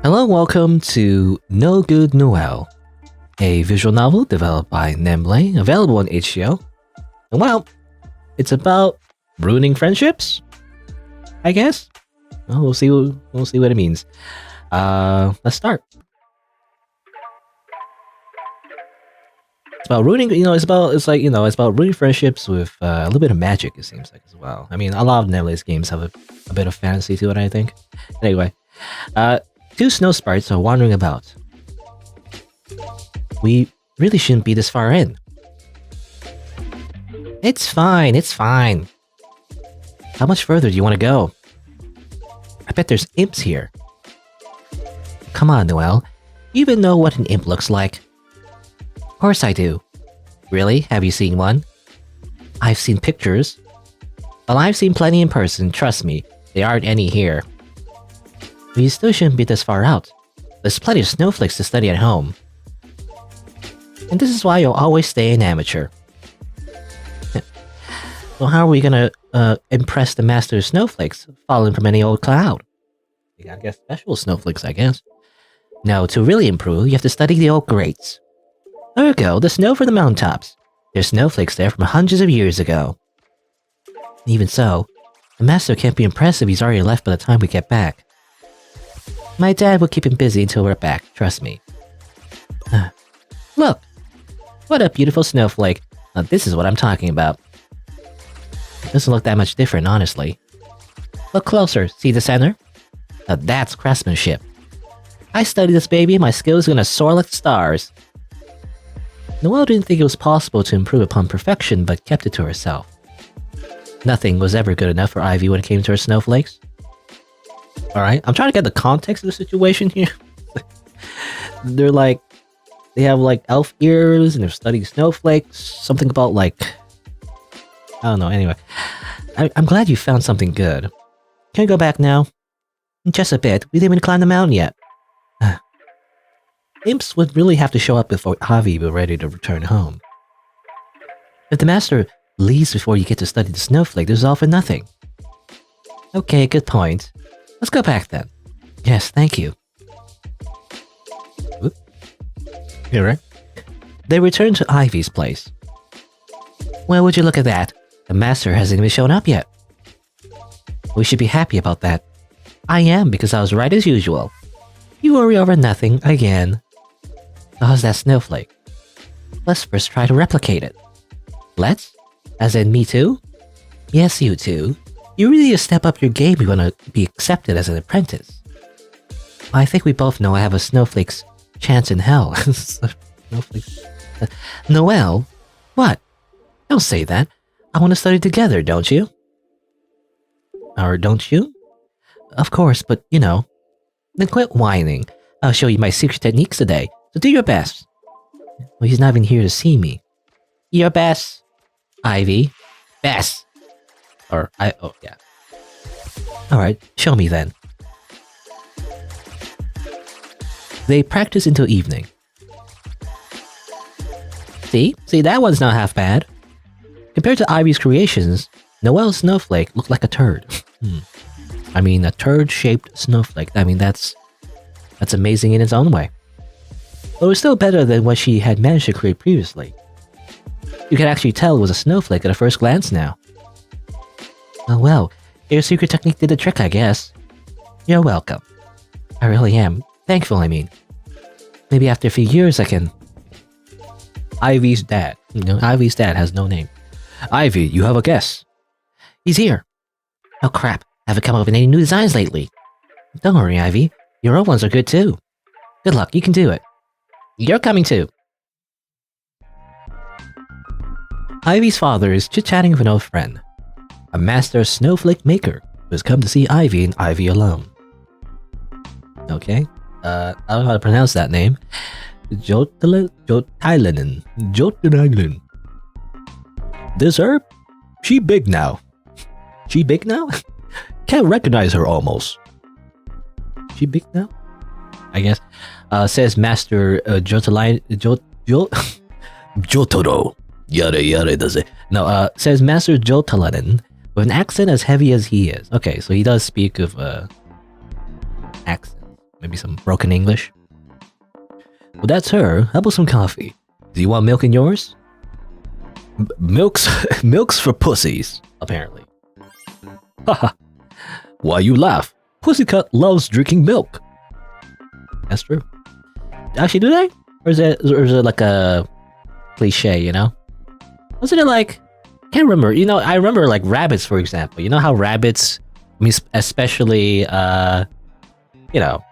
Hello and welcome to No Good Noelle, a visual novel developed by Nemlei, available on HBO. And well, it's about ruining friendships, I guess. Well, we'll see what it means. Let's start. It's about ruining, it's about ruining friendships with a little bit of magic, it seems like, as well. I mean, a lot of Nemlei's games have a bit of fantasy to it, I think. Anyway, two snow sprites are wandering about. We really shouldn't be this far in. It's fine. How much further do you want to go? I bet there's imps here. Come on, Noelle. You even know what an imp looks like? Of course I do. Really? Have you seen one? I've seen pictures. Well, I've seen plenty in person, trust me. There aren't any here. But you still shouldn't be this far out. There's plenty of snowflakes to study at home. And this is why you'll always stay an amateur. So how are we gonna impress the master of snowflakes falling from any old cloud? You gotta get special snowflakes, I guess. No, to really improve, you have to study the old greats. There you go, the snow from the mountaintops. There's snowflakes there from hundreds of years ago. Even so, the master can't be impressed if he's already left by the time we get back. My dad will keep him busy until we're back, trust me. Look! What a beautiful snowflake. Now this is what I'm talking about. It doesn't look that much different, honestly. Look closer, see the center? Now that's craftsmanship. I studied this baby and my skills are gonna soar like the stars. Noelle didn't think it was possible to improve upon perfection, but kept it to herself. Nothing was ever good enough for Ivy when it came to her snowflakes. Alright, I'm trying to get the context of the situation here. They have elf ears and they're studying snowflakes. Something about I don't know, anyway. I'm glad you found something good. Can we go back now? Just a bit, we didn't even climb the mountain yet. Imps would really have to show up before Ivy were ready to return home. If the master leaves before you get to study the snowflake, there's all for nothing. Okay, good point. Let's go back then. Yes, thank you. Oop. You're right. They returned to Ivy's place. Well, would you look at that? The master hasn't even shown up yet. We should be happy about that. I am, because I was right as usual. You worry over nothing again. So how's that snowflake? Let's first try to replicate it. Let's? As in me too? Yes, you too. You really need to step up your game if you want to be accepted as an apprentice. I think we both know I have a snowflake's chance in hell. Snowflakes. Noelle? What? Don't say that. I want to study together, don't you? Or don't you? Of course, but Then quit whining. I'll show you my secret techniques today, so do your best. Well, he's not even here to see me. Your best. Ivy. Best. Oh yeah. Alright, show me then. They practice until evening. See, that one's not half bad. Compared to Ivy's creations, Noelle's snowflake looked like a turd. I mean, a turd-shaped snowflake. I mean, that's amazing in its own way. But it was still better than what she had managed to create previously. You could actually tell it was a snowflake at a first glance now. Oh well, your secret technique did the trick, I guess. You're welcome. I really am. Thankful, I mean. Maybe after a few years I can... Ivy's dad. Ivy's dad has no name. Ivy, you have a guess. He's here. Oh crap, haven't come up with any new designs lately. Don't worry, Ivy. Your old ones are good too. Good luck, you can do it. You're coming too. Ivy's father is chit-chatting with an old friend. A master Snowflake Maker who has come to see Ivy and Ivy alone. Okay, I don't know how to pronounce that name. Jotilanen. This herb? She big now. She big now? Can't recognize her almost. She big now? I guess. Says Master Jotaro. Yada yada does it. No, says Master Jotalanen with an accent as heavy as he is. Okay, so he does speak of accents. Maybe some broken English. Well, that's her. How about some coffee? Do you want milk in yours? Milk's for pussies, apparently. Haha. Why you laugh? Pussycat loves drinking milk. That's true. Actually, do they? Or is it like a cliche, you know? Wasn't it like... I can't remember. You know, I remember like rabbits, for example. You know how rabbits... I mean, especially, you know,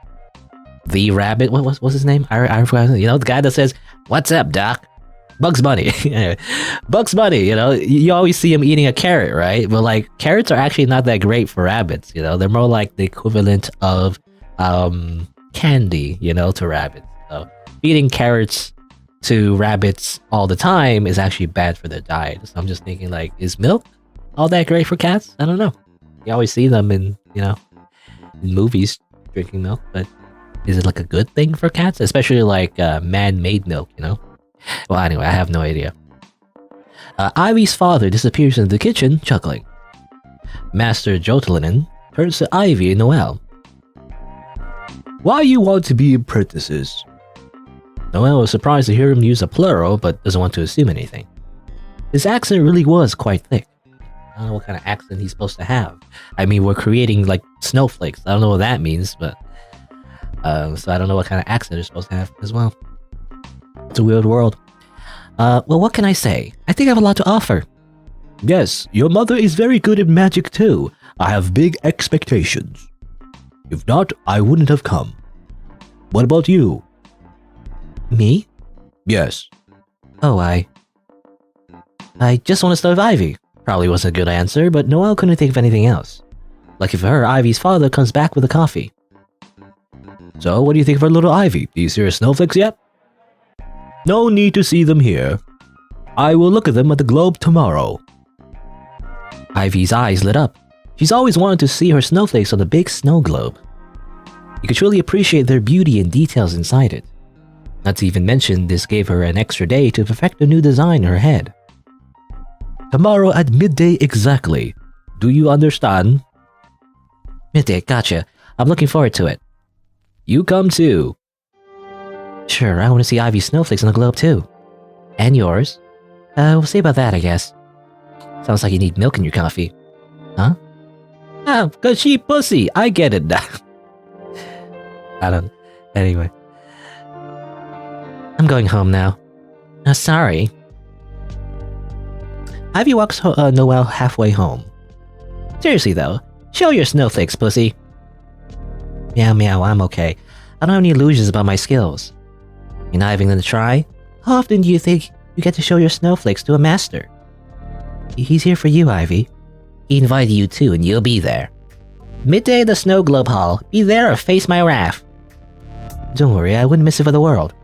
the rabbit... What's his name? I forgot. You know, the guy that says, "What's up, Doc?" Bugs Bunny. Anyway, Bugs Bunny, you know, you always see him eating a carrot, right? But like, carrots are actually not that great for rabbits, you know? They're more like the equivalent of candy, you know, to rabbits. So eating carrots to rabbits all the time is actually bad for their diet. So I'm just thinking, like, is milk all that great for cats? I don't know. You always see them in, you know, in movies drinking milk, but is it like a good thing for cats? Especially like man-made milk, you know? Well, anyway, I have no idea. Ivy's father disappears into the kitchen, chuckling. Master Jotelinen turns to Ivy and Noelle. Why you want to be apprentices? Noelle was surprised to hear him use a plural, but doesn't want to assume anything. His accent really was quite thick. I don't know what kind of accent he's supposed to have. I mean, we're creating, like, snowflakes. I don't know what that means, but... so I don't know what kind of accent they're supposed to have as well. It's a weird world. Well, what can I say? I think I have a lot to offer. Yes, your mother is very good at magic too. I have big expectations. If not, I wouldn't have come. What about you? Me? Yes. Oh, I just want to start with Ivy. Probably wasn't a good answer, but Noelle couldn't think of anything else. Lucky for her, Ivy's father comes back with a coffee. So, what do you think of our little Ivy? Do you see her snowflakes yet? No need to see them here. I will look at them at the globe tomorrow. Ivy's eyes lit up. She's always wanted to see her snowflakes on the big snow globe. You could truly appreciate their beauty and details inside it. Not to even mention, this gave her an extra day to perfect a new design in her head. Tomorrow at midday exactly. Do you understand? Midday, gotcha. I'm looking forward to it. You come too. Sure, I want to see Ivy's snowflakes on the globe too. And yours. We'll see about that, I guess. Sounds like you need milk in your coffee. Huh? Ah, cause she pussy. I get it now. I don't... Anyway. I'm going home now. Sorry. Ivy walks Noelle halfway home. Seriously though, show your snowflakes, pussy. Meow meow, I'm okay. I don't have any illusions about my skills. You're not even gonna try? How often do you think you get to show your snowflakes to a master? He's here for you, Ivy. He invited you too, and you'll be there. Midday at the Snow Globe Hall. Be there or face my wrath. Don't worry, I wouldn't miss it for the world.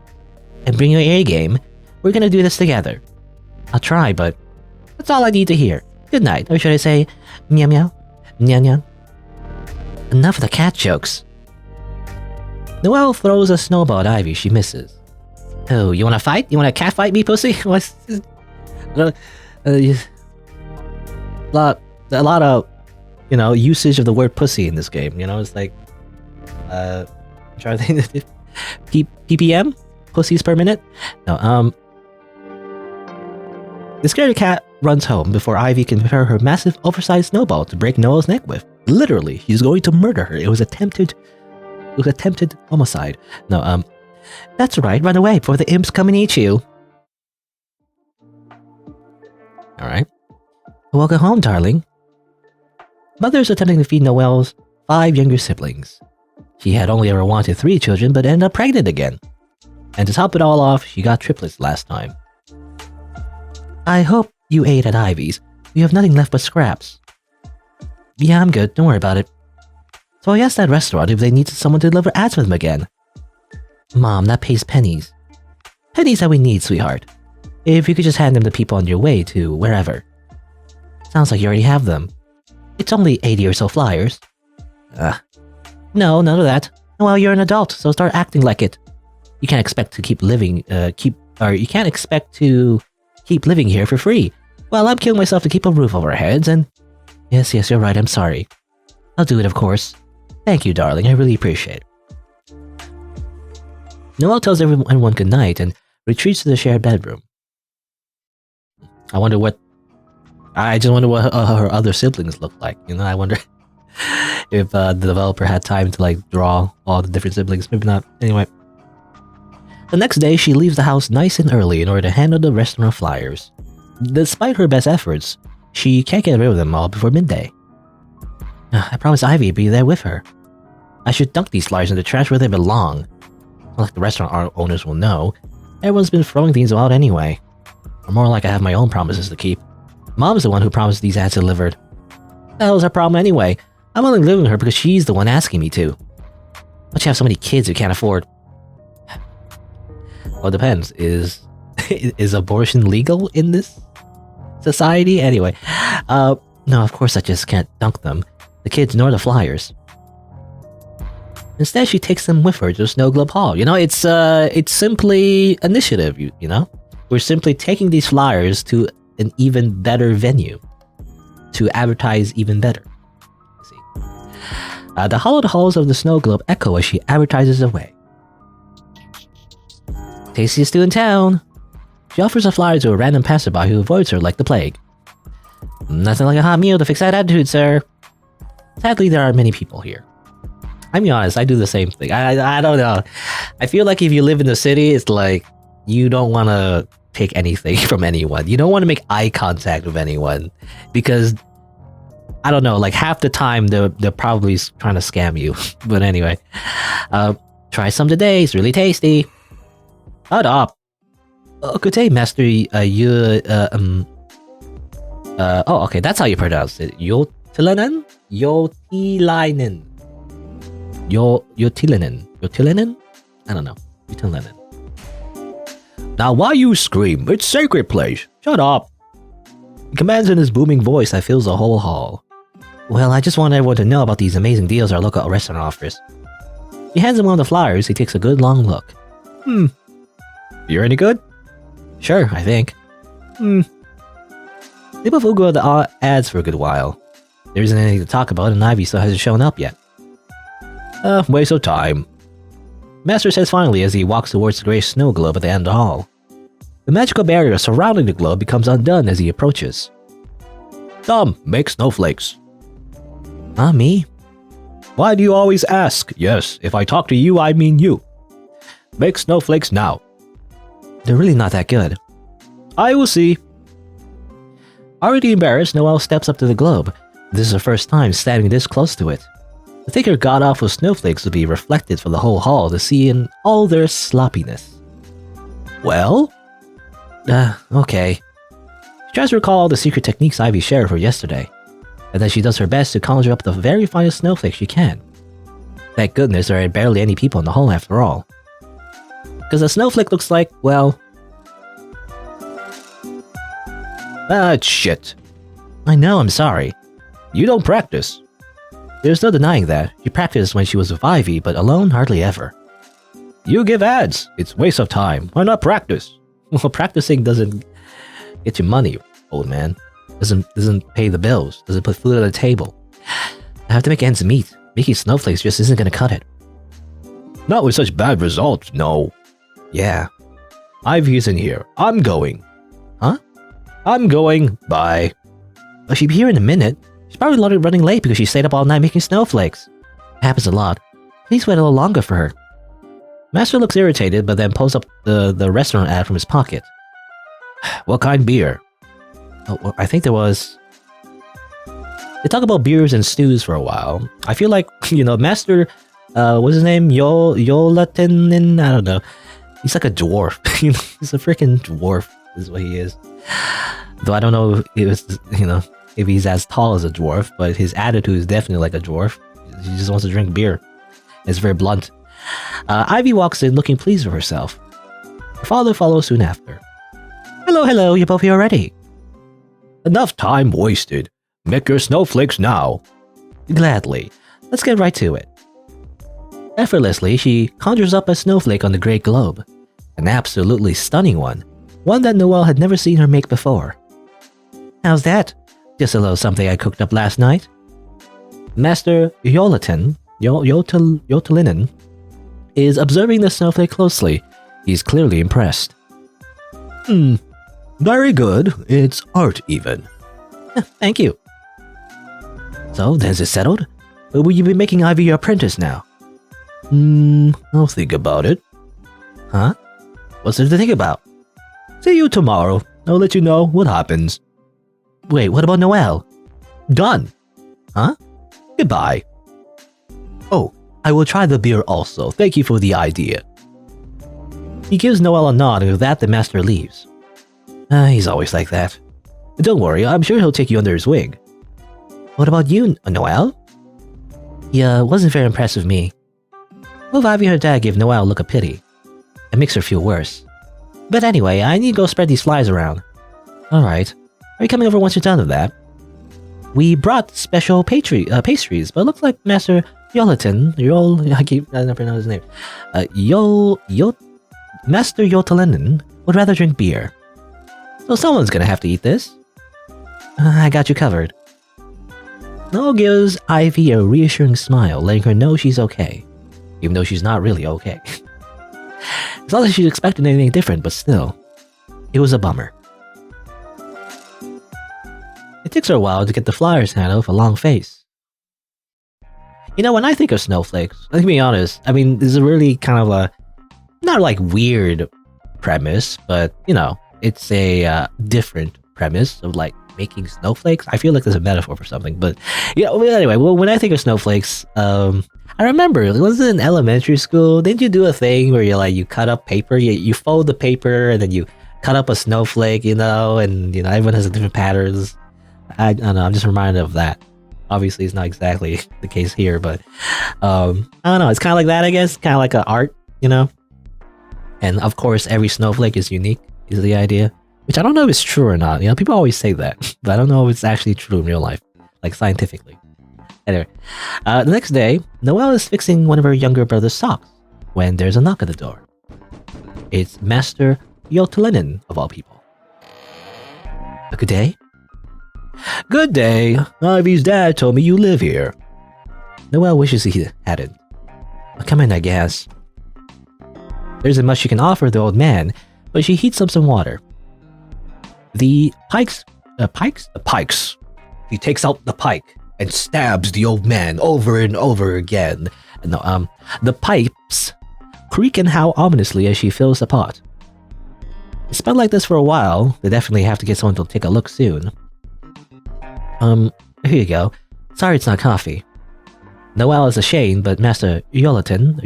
And bring your A game. We're gonna do this together. I'll try, but that's all I need to hear. Good night, or should I say, meow meow, meow meow. Enough of the cat jokes. Noelle throws a snowball at Ivy she misses. Oh, you wanna fight? You wanna cat fight me, pussy? What's... a lot of, you know, usage of the word pussy in this game, you know? It's like, I'm trying to think... PPM? Pussies per minute? No, the scaredy cat runs home before Ivy can prepare her massive, oversized snowball to break Noelle's neck with. Literally, he's going to murder her. It was attempted homicide. No, that's right, run away before the imps come and eat you. Alright. Welcome home, darling. Mother's attempting to feed Noelle's 5 younger siblings. She had only ever wanted 3 children, but ended up pregnant again. And to top it all off, she got triplets last time. I hope you ate at Ivy's. We have nothing left but scraps. Yeah, I'm good, don't worry about it. So I asked that restaurant if they needed someone to deliver ads for them again. Mom, that pays pennies. Pennies that we need, sweetheart. If you could just hand them to people on your way to wherever. Sounds like you already have them. It's only 80 or so flyers. No, none of that. Well, you're an adult, so start acting like it. You can't expect to keep living here for free. Well, I'm killing myself to keep a roof over our heads, and... Yes, you're right, I'm sorry. I'll do it, of course. Thank you, darling, I really appreciate it. Noelle tells everyone good night and retreats to the shared bedroom. I just wonder what her other siblings look like. I wonder if the developer had time to like draw all the different siblings. Maybe not. Anyway. The next day, she leaves the house nice and early in order to handle the restaurant flyers. Despite her best efforts, she can't get rid of them all before midday. I promised Ivy to be there with her. I should dunk these flyers in the trash where they belong. Like the restaurant owners will know, everyone's been throwing things out anyway. Or more like I have my own promises to keep. Mom's the one who promised these ads delivered. What the hell is her problem anyway? I'm only living with her because she's the one asking me to. But you have so many kids who can't afford... Well, it depends. Is abortion legal in this society? Anyway. No, of course I just can't dunk them. The kids nor the flyers. Instead, she takes them with her to Snow Globe Hall. It's simply initiative, you know? We're simply taking these flyers to an even better venue. To advertise even better. See. The hollowed halls of the Snow Globe echo as she advertises away. Tastiest stew in town. She offers a flyer to a random passerby who avoids her like the plague. Nothing like a hot meal to fix that attitude, sir. Sadly, there are many people here. I'm being honest, I do the same thing. I don't know. I feel like if you live in the city, it's like you don't want to take anything from anyone. You don't want to make eye contact with anyone because I don't know. Like half the time, they're probably trying to scam you. But anyway, try some today. It's really tasty. Shut up. Good day, Master. Oh, okay. That's how you pronounce it. Yotilinen? Yotilinen. Yotilinen? I don't know. Yotilinen. Now, why you scream? It's sacred place. Shut up. He commands in his booming voice that fills the whole hall. Well, I just want everyone to know about these amazing deals our local restaurant offers. He hands him one of the flyers. He takes a good long look. You're any good? Sure, I think. They both Google the ads for a good while. There isn't anything to talk about, and Ivy still hasn't shown up yet. Waste of time. Master says finally as he walks towards the gray snow globe at the end of the hall. The magical barrier surrounding the globe becomes undone as he approaches. Tom, make snowflakes. Me? Why do you always ask? Yes, if I talk to you, I mean you. Make snowflakes now. They're really not that good. I will see. Already embarrassed, Noelle steps up to the globe. This is her first time standing this close to it. The thicker god-awful snowflakes will be reflected for the whole hall to see in all their sloppiness. Well? Okay. She tries to recall the secret techniques Ivy shared with her yesterday, and then she does her best to conjure up the very finest snowflakes she can. Thank goodness there are barely any people in the hall after all. Because a snowflake looks like, well... shit. I know, I'm sorry. You don't practice. There's no denying that. She practiced when she was with Ivy, but alone, hardly ever. You give ads. It's waste of time. Why not practice? Well, practicing doesn't get you money, old man. Doesn't pay the bills. Doesn't put food on the table. I have to make ends meet. Making snowflakes just isn't gonna cut it. Not with such bad results, no. Yeah. Ivy isn't here. I'm going. Huh? I'm going. Bye. Well, she'll be here in a minute. She's probably running late because she stayed up all night making snowflakes. It happens a lot. Please wait a little longer for her. Master looks irritated, but then pulls up the restaurant ad from his pocket. What kind beer? Oh, well, I think there was... They talk about beers and stews for a while. I feel like, Master... what's his name? Yolatinin? I don't know. He's like a dwarf. He's a freaking dwarf, is what he is. Though I don't know if he's as tall as a dwarf, but his attitude is definitely like a dwarf. He just wants to drink beer. It's very blunt. Ivy walks in looking pleased with herself. Her father follows soon after. Hello, you're both here already. Enough time wasted. Make your snowflakes now. Gladly. Let's get right to it. Effortlessly, she conjures up a snowflake on the great globe. An absolutely stunning one. One that Noelle had never seen her make before. How's that? Just a little something I cooked up last night. Master Yotilinen is observing the snowflake closely. He's clearly impressed. Very good. It's art even. Thank you. So, then is it settled? Will you be making Ivy your apprentice now? I'll think about it. Huh? What's there to think about? See you tomorrow. I'll let you know what happens. Wait, what about Noelle? Done. Huh? Goodbye. Oh, I will try the beer also. Thank you for the idea. He gives Noelle a nod, and with that the master leaves. He's always like that. Don't worry, I'm sure he'll take you under his wing. What about you, Noelle? He wasn't very impressed with me. Both Ivy and her dad give Noelle a look of pity. It makes her feel worse. But anyway, I need to go spread these flies around. Alright. Are you coming over once you're done with that? We brought special pastries, but it looks like Master Yolatin, I never know his name. Master Yotalinen would rather drink beer. So someone's gonna have to eat this. I got you covered. Noelle gives Ivy a reassuring smile, letting her know she's okay. Even though she's not really okay. It's not like she's expecting anything different, but still. It was a bummer. It takes her a while to get the flyer's handle with a long face. You know, when I think of snowflakes, let me be honest, I mean, this is really kind of a, not like weird premise, but, you know, it's a different premise of like making snowflakes. I feel like there's a metaphor for something, but yeah. Anyway, well, when I think of snowflakes, I remember, was it in elementary school? Didn't you do a thing where you cut up paper, you fold the paper, and then you cut up a snowflake, and everyone has different patterns. I don't know. I'm just reminded of that. Obviously, it's not exactly the case here, but I don't know. It's kind of like that, I guess. Kind of like an art, And of course, every snowflake is unique. Is the idea. Which I don't know if it's true or not. People always say that, but I don't know if it's actually true in real life, like scientifically. Anyway, the next day, Noelle is fixing one of her younger brother's socks when there's a knock at the door. It's Master Yotalinen, of all people. A good day? Good day. Ivy's dad told me you live here. Noelle wishes he hadn't. Well, come in, I guess. There isn't much she can offer the old man, but she heats up some water. The pikes. He takes out the pike and stabs the old man over and over again. The pipes creak and howl ominously as she fills the pot. It's been like this for a while. They definitely have to get someone to take a look soon. Here you go. Sorry it's not coffee. Noelle is ashamed, but Master Yotalinen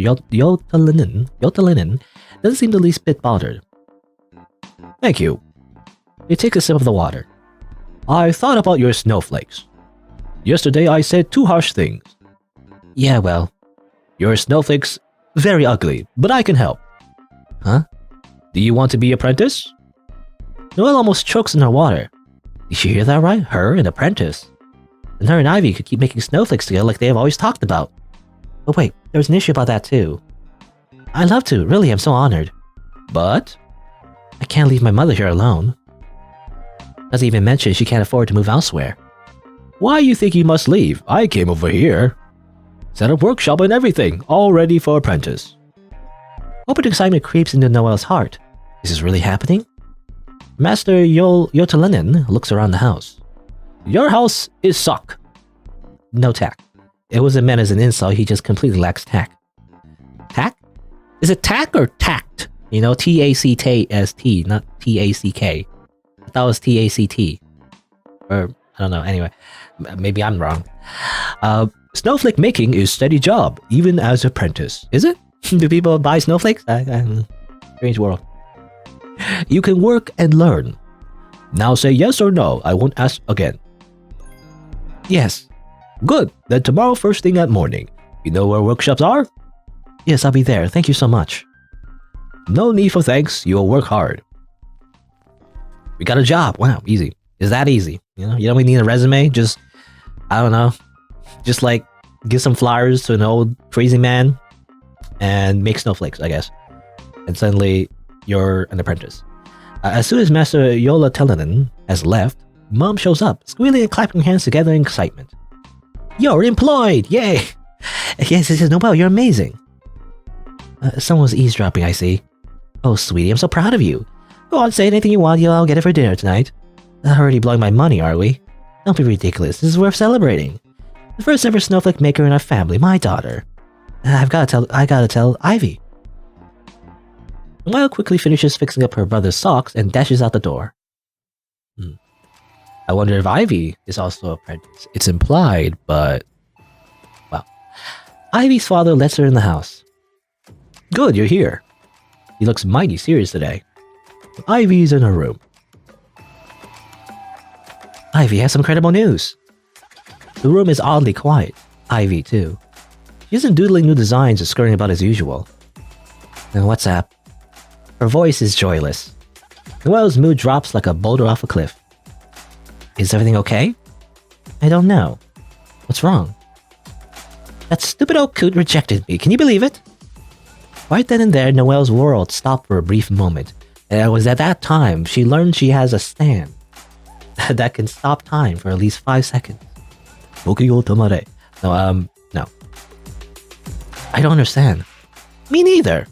doesn't seem the least bit bothered. Thank you. He takes a sip of the water. I thought about your snowflakes. Yesterday I said 2 harsh things. Yeah, well. Your snowflakes very ugly, but I can help. Huh? Do you want to be apprentice? Noelle almost chokes in her water. Did you hear that right? Her, an apprentice. And her and Ivy could keep making snowflakes together like they have always talked about. But wait, there's an issue about that too. I'd love to, really, I'm so honored. But I can't leave my mother here alone. Doesn't even mention she can't afford to move elsewhere. Why you think you must leave? I came over here. Set up workshop and everything, all ready for apprentice. Open excitement creeps into Noelle's heart. Is this really happening? Master Yotalinen looks around the house. Your house is suck. No tact. It wasn't meant as an insult, he just completely lacks tact. Tact? Is it tack or tact? T-A-C-T-S-T, not T-A-C-K. I thought it was T-A-C-T. Or, I don't know, anyway. Maybe I'm wrong. Snowflake making is steady job, even as apprentice. Is it? Do people buy snowflakes? Strange world. You can work and learn. Now say yes or no, I won't ask again. Yes. Good, then tomorrow first thing at morning. You know where workshops are? Yes, I'll be there, thank you so much. No need for thanks, you'll work hard. We got a job, wow, easy. Is that easy? You don't really need a resume, just, I don't know, just like give some flyers to an old crazy man and make snowflakes, I guess. And suddenly you're an apprentice. As soon as Master Yotalinen has left, Mom shows up, squealing and clapping hands together in excitement. You're employed! Yay! Yes, Noelle, you're amazing. Someone's eavesdropping, I see. Oh, sweetie, I'm so proud of you. Go on, say anything you want, I'll get it for dinner tonight. Already blowing my money, are we? Don't be ridiculous, this is worth celebrating. The first ever Snowflake Maker in our family, my daughter. I gotta tell Ivy. Noelle quickly finishes fixing up her brother's socks and dashes out the door. I wonder if Ivy is also a apprentice. It's implied, but... well. Ivy's father lets her in the house. Good, you're here. He looks mighty serious today. Ivy's in her room. Ivy has some incredible news. The room is oddly quiet. Ivy, too. She isn't doodling new designs or skirting about as usual. And what's up? Her voice is joyless. Noelle's mood drops like a boulder off a cliff. Is everything okay? I don't know. What's wrong? That stupid old coot rejected me, can you believe it? Right then and there, Noelle's world stopped for a brief moment. And it was at that time she learned she has a stand that can stop time for at least 5 seconds. Ultimatum. No. I don't understand. Me neither.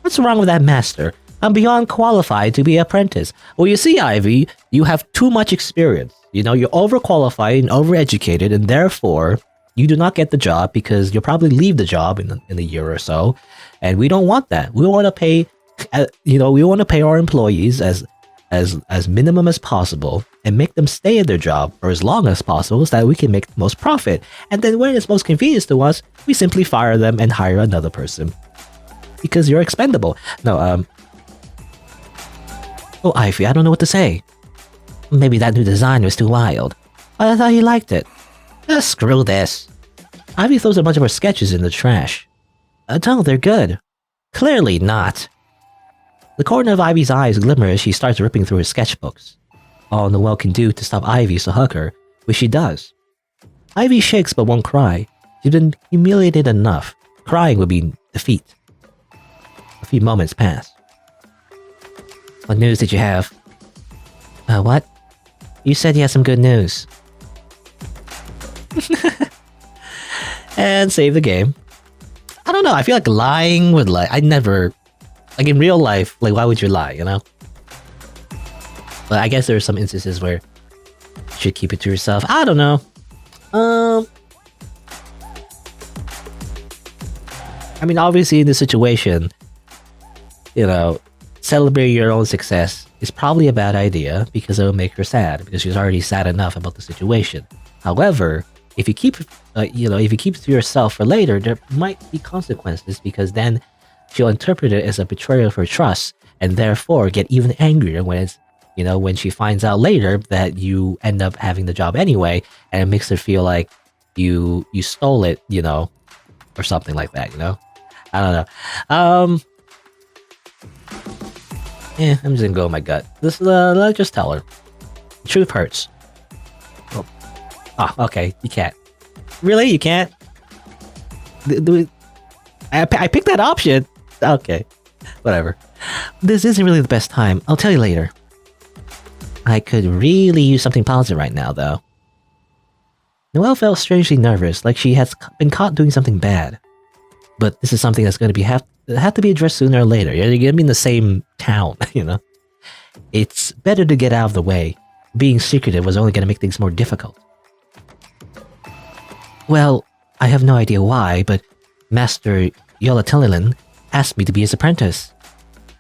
What's wrong with that master? I'm beyond qualified to be an apprentice. Well, you see, Ivy, you have too much experience. You know, you're overqualified and overeducated, and therefore, you do not get the job because you'll probably leave the job in a year or so. And we don't want that. We want to pay, we want to pay our employees as minimum as possible and make them stay in their job for as long as possible so that we can make the most profit. And then when it's most convenient to us, we simply fire them and hire another person. Because you're expendable. No, Oh, Ivy, I don't know what to say. Maybe that new design was too wild. But I thought you liked it. Screw this. Ivy throws a bunch of her sketches in the trash. No, they're good. Clearly not. The corner of Ivy's eyes glimmer as she starts ripping through her sketchbooks. All Noelle can do to stop Ivy is to hug her, which she does. Ivy shakes but won't cry. She's been humiliated enough. Crying would be defeat. A few moments pass. What news did you have? What? You said you had some good news. And save the game. I don't know, I feel like lying would I never... like in real life, like why would you lie, you know? But I guess there are some instances where you should keep it to yourself. I don't know. I mean, obviously in this situation, celebrating your own success is probably a bad idea because it'll make her sad because she's already sad enough about the situation. However, if you keep, if you keep it to yourself for later, there might be consequences because then she'll interpret it as a betrayal of her trust and therefore get even angrier when it's, when she finds out later that you end up having the job anyway, and it makes her feel like you stole it, or something like that, I don't know. Yeah, I'm just gonna go with my gut. Let's just tell her. The truth hurts. Oh, okay, you can't. Really? You can't? I picked that option. Okay, whatever. This isn't really the best time. I'll tell you later. I could really use something positive right now, though. Noelle felt strangely nervous, like she has been caught doing something bad. But this is something that's going to have to be addressed sooner or later. You're going to be in the same town, It's better to get out of the way. Being secretive was only going to make things more difficult. Well, I have no idea why, but Master Yolatililan asked me to be his apprentice.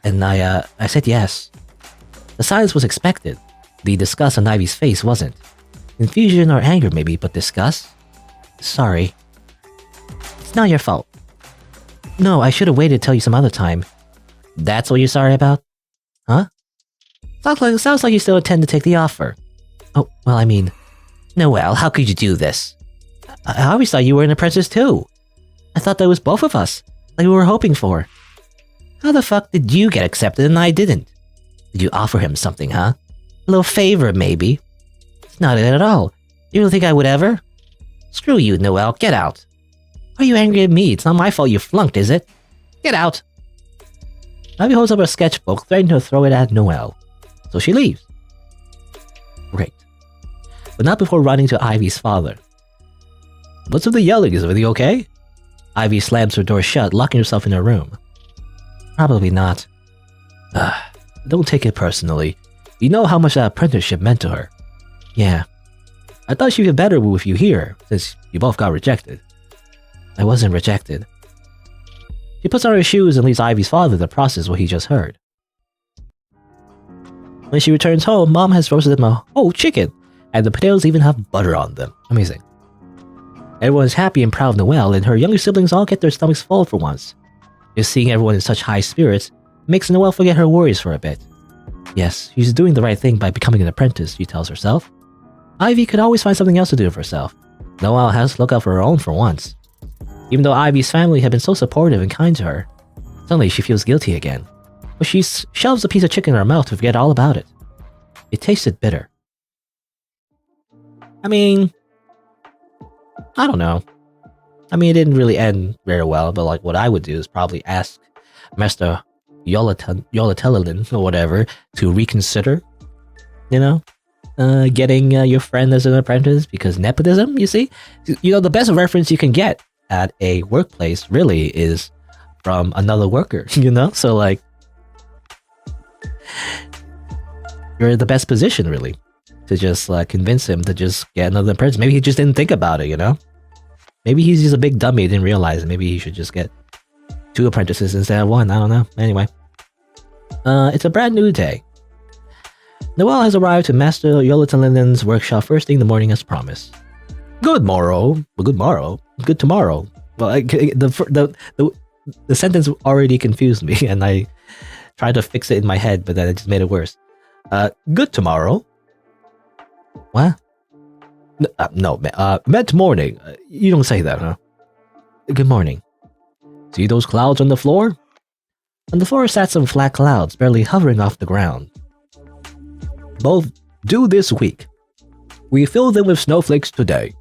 And I said yes. The silence was expected. The disgust on Ivy's face wasn't. Confusion or anger maybe, but disgust? Sorry. It's not your fault. No, I should have waited to tell you some other time. That's what you're sorry about? Huh? Sounds like you still intend to take the offer. Oh, well, I mean... Noelle, how could you do this? I always thought you were an apprentice too. I thought that was both of us, like we were hoping for. How the fuck did you get accepted and I didn't? Did you offer him something, huh? A little favor, maybe? It's not it at all. You don't think I would ever? Screw you, Noelle, get out. Why are you angry at me? It's not my fault you flunked, is it? Get out! Ivy holds up her sketchbook, threatening to throw it at Noelle. So she leaves. Great. But not before running to Ivy's father. What's with the yelling? Is everything okay? Ivy slams her door shut, locking herself in her room. Probably not. Don't take it personally. You know how much that apprenticeship meant to her. Yeah. I thought she'd be better with you here, since you both got rejected. I wasn't rejected. She puts on her shoes and leaves Ivy's father to process what he just heard. When she returns home, Mom has roasted them a whole chicken, and the potatoes even have butter on them. Amazing. Everyone is happy and proud of Noelle, and her younger siblings all get their stomachs full for once. Just seeing everyone in such high spirits makes Noelle forget her worries for a bit. Yes, she's doing the right thing by becoming an apprentice, she tells herself. Ivy could always find something else to do for herself. Noelle has to look out for her own for once. Even though Ivy's family had been so supportive and kind to her, suddenly she feels guilty again. But she shoves a piece of chicken in her mouth to forget all about it. It tasted bitter. I mean, I don't know. I mean, it didn't really end very well, but like what I would do is probably ask Master Yolatelin or whatever to reconsider, you know, getting your friend as an apprentice, because nepotism, you see? You know, the best reference you can get at a workplace really is from another worker, you know? So like, you're in the best position really to just convince him to just get another apprentice. Maybe he just didn't think about it, you know? Maybe he's just a big dummy, didn't realize it. Maybe he should just get 2 apprentices instead of 1, I don't know. Anyway. It's a brand new day. Noelle has arrived to Master Yolatelin's workshop first thing in the morning as promised. Good morrow. Good morrow. Good tomorrow. Well, the sentence already confused me, and I tried to fix it in my head, but then it just made it worse. Good tomorrow. What? No, meant morning. You don't say that, huh? Good morning. See those clouds on the floor? On the floor sat some flat clouds, barely hovering off the ground. Both due this week. We fill them with snowflakes today.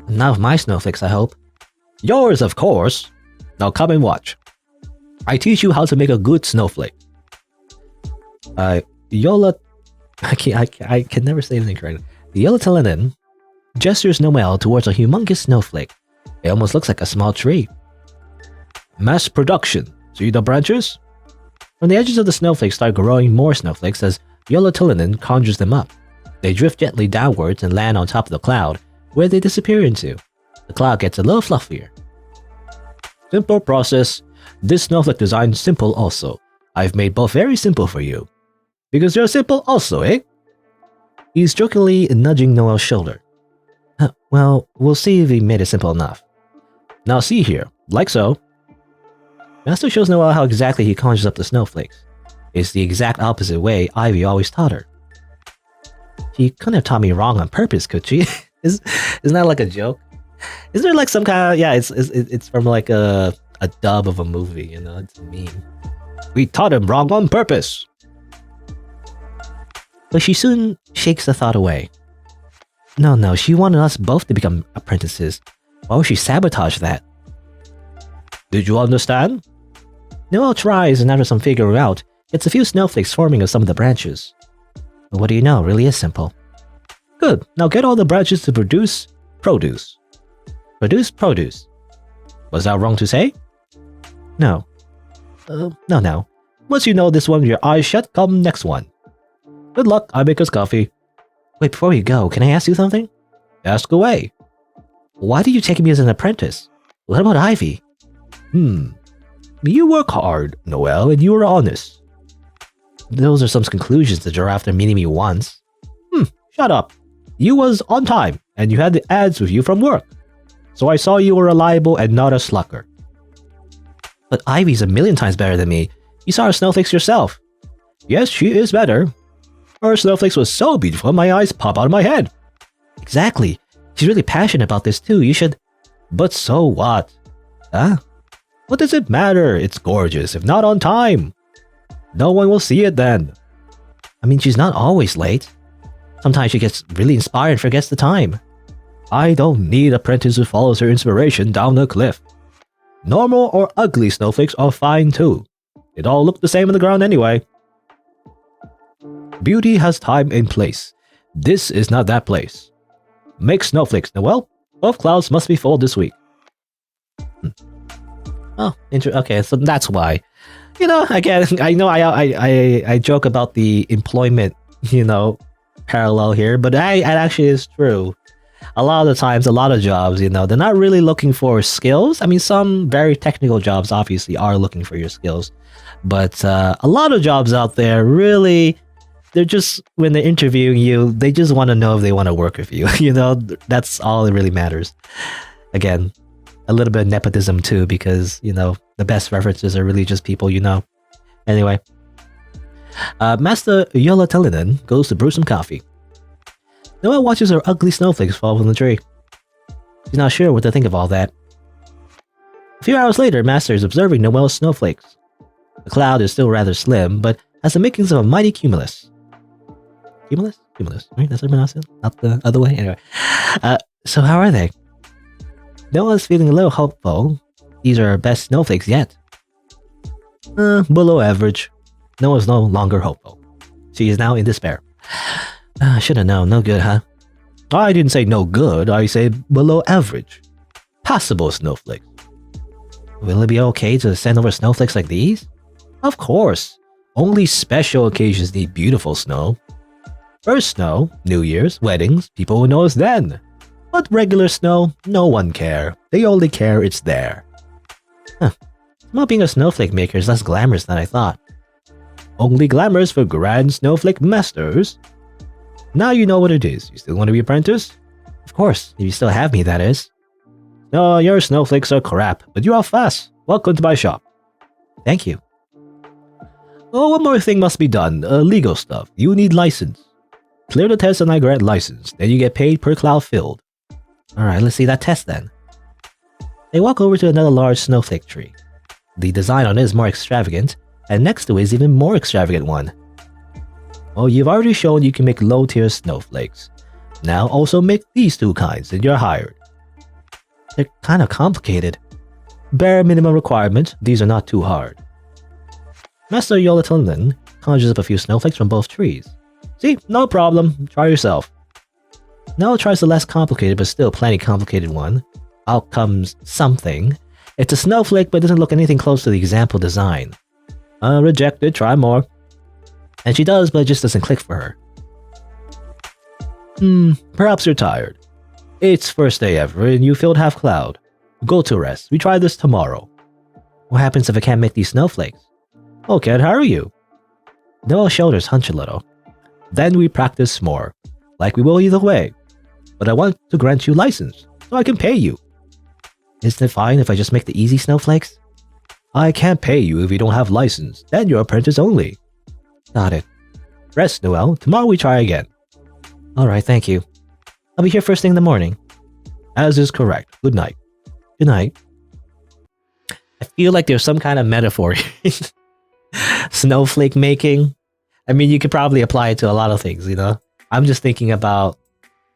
Not of my snowflakes, I hope. Yours, of course. Now come and watch. I teach you how to make a good snowflake. Yola... I can never say anything correctly. Yolatelin gestures Noelle towards a humongous snowflake. It almost looks like a small tree. Mass production. See the branches? From the edges of the snowflakes start growing more snowflakes as Yolatelin conjures them up. They drift gently downwards and land on top of the cloud, where they disappear into. The cloud gets a little fluffier. Simple process. This snowflake design simple also. I've made both very simple for you. Because you're simple also, eh? He's jokingly nudging Noelle's shoulder. Well, we'll see if he made it simple enough. Now see here, like so. Master shows Noelle how exactly he conjures up the snowflakes. It's the exact opposite way Ivy always taught her. She couldn't have taught me wrong on purpose, could she? Isn't that like a joke? Is there like some kind of... Yeah, it's from like a dub of a movie, you know? It's a meme. We taught him wrong on purpose! But she soon shakes the thought away. No, she wanted us both to become apprentices. Why would she sabotage that? Did you understand? Noelle tries, and after some figuring out, gets a few snowflakes forming of some of the branches. But what do you know, it really is simple. Good, now get all the branches to produce produce. Produce. Was that wrong to say? No. No. Once you know this one with your eyes shut, come next one. Good luck, I make us coffee. Wait, before we go, can I ask you something? Ask away. Why did you take me as an apprentice? What about Ivy? You work hard, Noelle, and you are honest. Those are some conclusions to draw after meeting me once. Shut up. You was on time, and you had the ads with you from work. So I saw you were reliable and not a slacker. But Ivy's a million times better than me. You saw her snowflakes yourself. Yes, she is better. Her snowflakes was so beautiful, my eyes pop out of my head. Exactly. She's really passionate about this too. You should... But so what? Huh? What does it matter? It's gorgeous, if not on time. No one will see it then. I mean, she's not always late. Sometimes she gets really inspired and forgets the time. I don't need an apprentice who follows her inspiration down the cliff. Normal or ugly snowflakes are fine too. It all look the same on the ground anyway. Beauty has time and place. This is not that place. Make snowflakes, Noelle. Both clouds must be full this week. Oh, okay, so that's why Again, I know I joke about the employment, parallel here, but it actually is true. A lot of the times, a lot of jobs, they're not really looking for skills. I mean, some very technical jobs obviously are looking for your skills, but a lot of jobs out there really, they're just, when they're interviewing you, they just want to know if they want to work with you. That's all that really matters. Again, a little bit of nepotism too, because, the best references are really just people you know. Anyway, Master Yolatalinen goes to brew some coffee. Noelle watches her ugly snowflakes fall from the tree. She's not sure what to think of all that. A few hours later, Master is observing Noelle's snowflakes. The cloud is still rather slim, but has the makings of a mighty cumulus. Cumulus? Cumulus, right? That's how you pronounce it? Not the other way? Anyway. So how are they? Noelle is feeling a little hopeful. These are her best snowflakes yet. Below average. Noelle is no longer hopeful. She is now in despair. I should have known. No good, huh? I didn't say no good. I said below average. Passable snowflakes. Will it be okay to send over snowflakes like these? Of course. Only special occasions need beautiful snow. First snow, New Year's, weddings, people will know us then. But regular snow, no one care. They only care it's there. Somehow being a snowflake maker is less glamorous than I thought. Only glamorous for grand snowflake masters. Now you know what it is. You still want to be apprentice? Of course, if you still have me, that is. No, your snowflakes are crap, but you are fast. Welcome to my shop. Thank you. Oh, one more thing must be done. Legal stuff. You need license. Clear the test and I grant license. Then you get paid per cloud filled. Alright, let's see that test then. They walk over to another large snowflake tree. The design on it is more extravagant, and next to it is even more extravagant one. Oh, you've already shown you can make low-tier snowflakes. Now also make these two kinds and you're hired. They're kind of complicated. Bare minimum requirement, these are not too hard. Master Yolatalinen conjures up a few snowflakes from both trees. See, no problem, try yourself. Now tries the less complicated but still plenty complicated one. Out comes something. It's a snowflake but doesn't look anything close to the example design. Rejected, try more. And she does, but it just doesn't click for her. Perhaps you're tired. It's first day ever and you filled half cloud. Go to rest, we try this tomorrow. What happens if I can't make these snowflakes? Oh, can't hire you. Noelle's shoulders hunch a little. Then we practice more. Like we will either way. But I want to grant you license, so I can pay you. Isn't it fine if I just make the easy snowflakes? I can't pay you if you don't have license, then you're apprentice only. Got it. Rest, Noelle. Tomorrow we try again. Alright, thank you. I'll be here first thing in the morning. As is correct. Good night. Good night. I feel like there's some kind of metaphor. Snowflake making. I mean, you could probably apply it to a lot of things, I'm just thinking about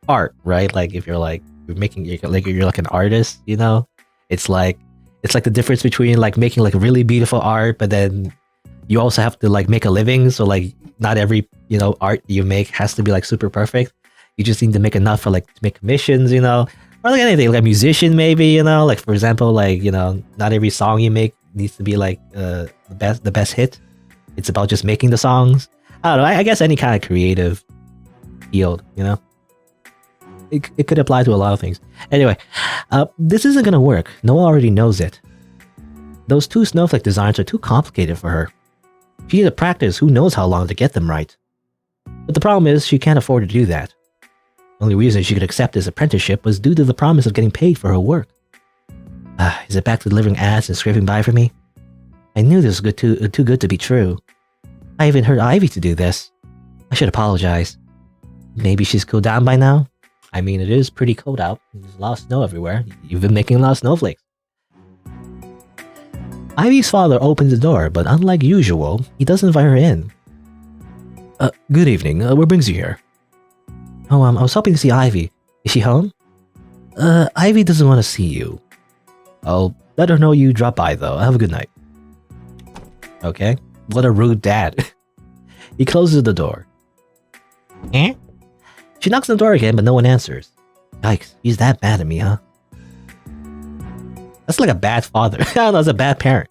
art, right? Like if you're like an artist, it's like the difference between like making like really beautiful art, but then you also have to like make a living. So like not every art you make has to be like super perfect. You just need to make enough for like to make commissions, or like anything, like a musician maybe, like for example, like not every song you make needs to be like the best hit. It's about just making the songs. I don't know. I guess any kind of creative field, it could apply to a lot of things. Anyway, this isn't gonna work. Noelle already knows it. Those two snowflake designs are too complicated for her. She needs to practice who knows how long to get them right. But the problem is she can't afford to do that. The only reason she could accept this apprenticeship was due to the promise of getting paid for her work. Is it back to delivering ads and scraping by for me? I knew this was too good to be true. I even heard Ivy to do this. I should apologize. Maybe she's cooled down by now? I mean, it is pretty cold out. There's a lot of snow everywhere. You've been making a lot of snowflakes. Ivy's father opens the door, but unlike usual, he doesn't invite her in. Good evening. What brings you here? Oh, I was hoping to see Ivy. Is she home? Ivy doesn't want to see you. I'll let her know you dropped by, though. Have a good night. Okay. What a rude dad. He closes the door. Eh? She knocks on the door again, but no one answers. Yikes, he's that mad at me, huh? That's like a bad father. I don't know, that's a bad parent.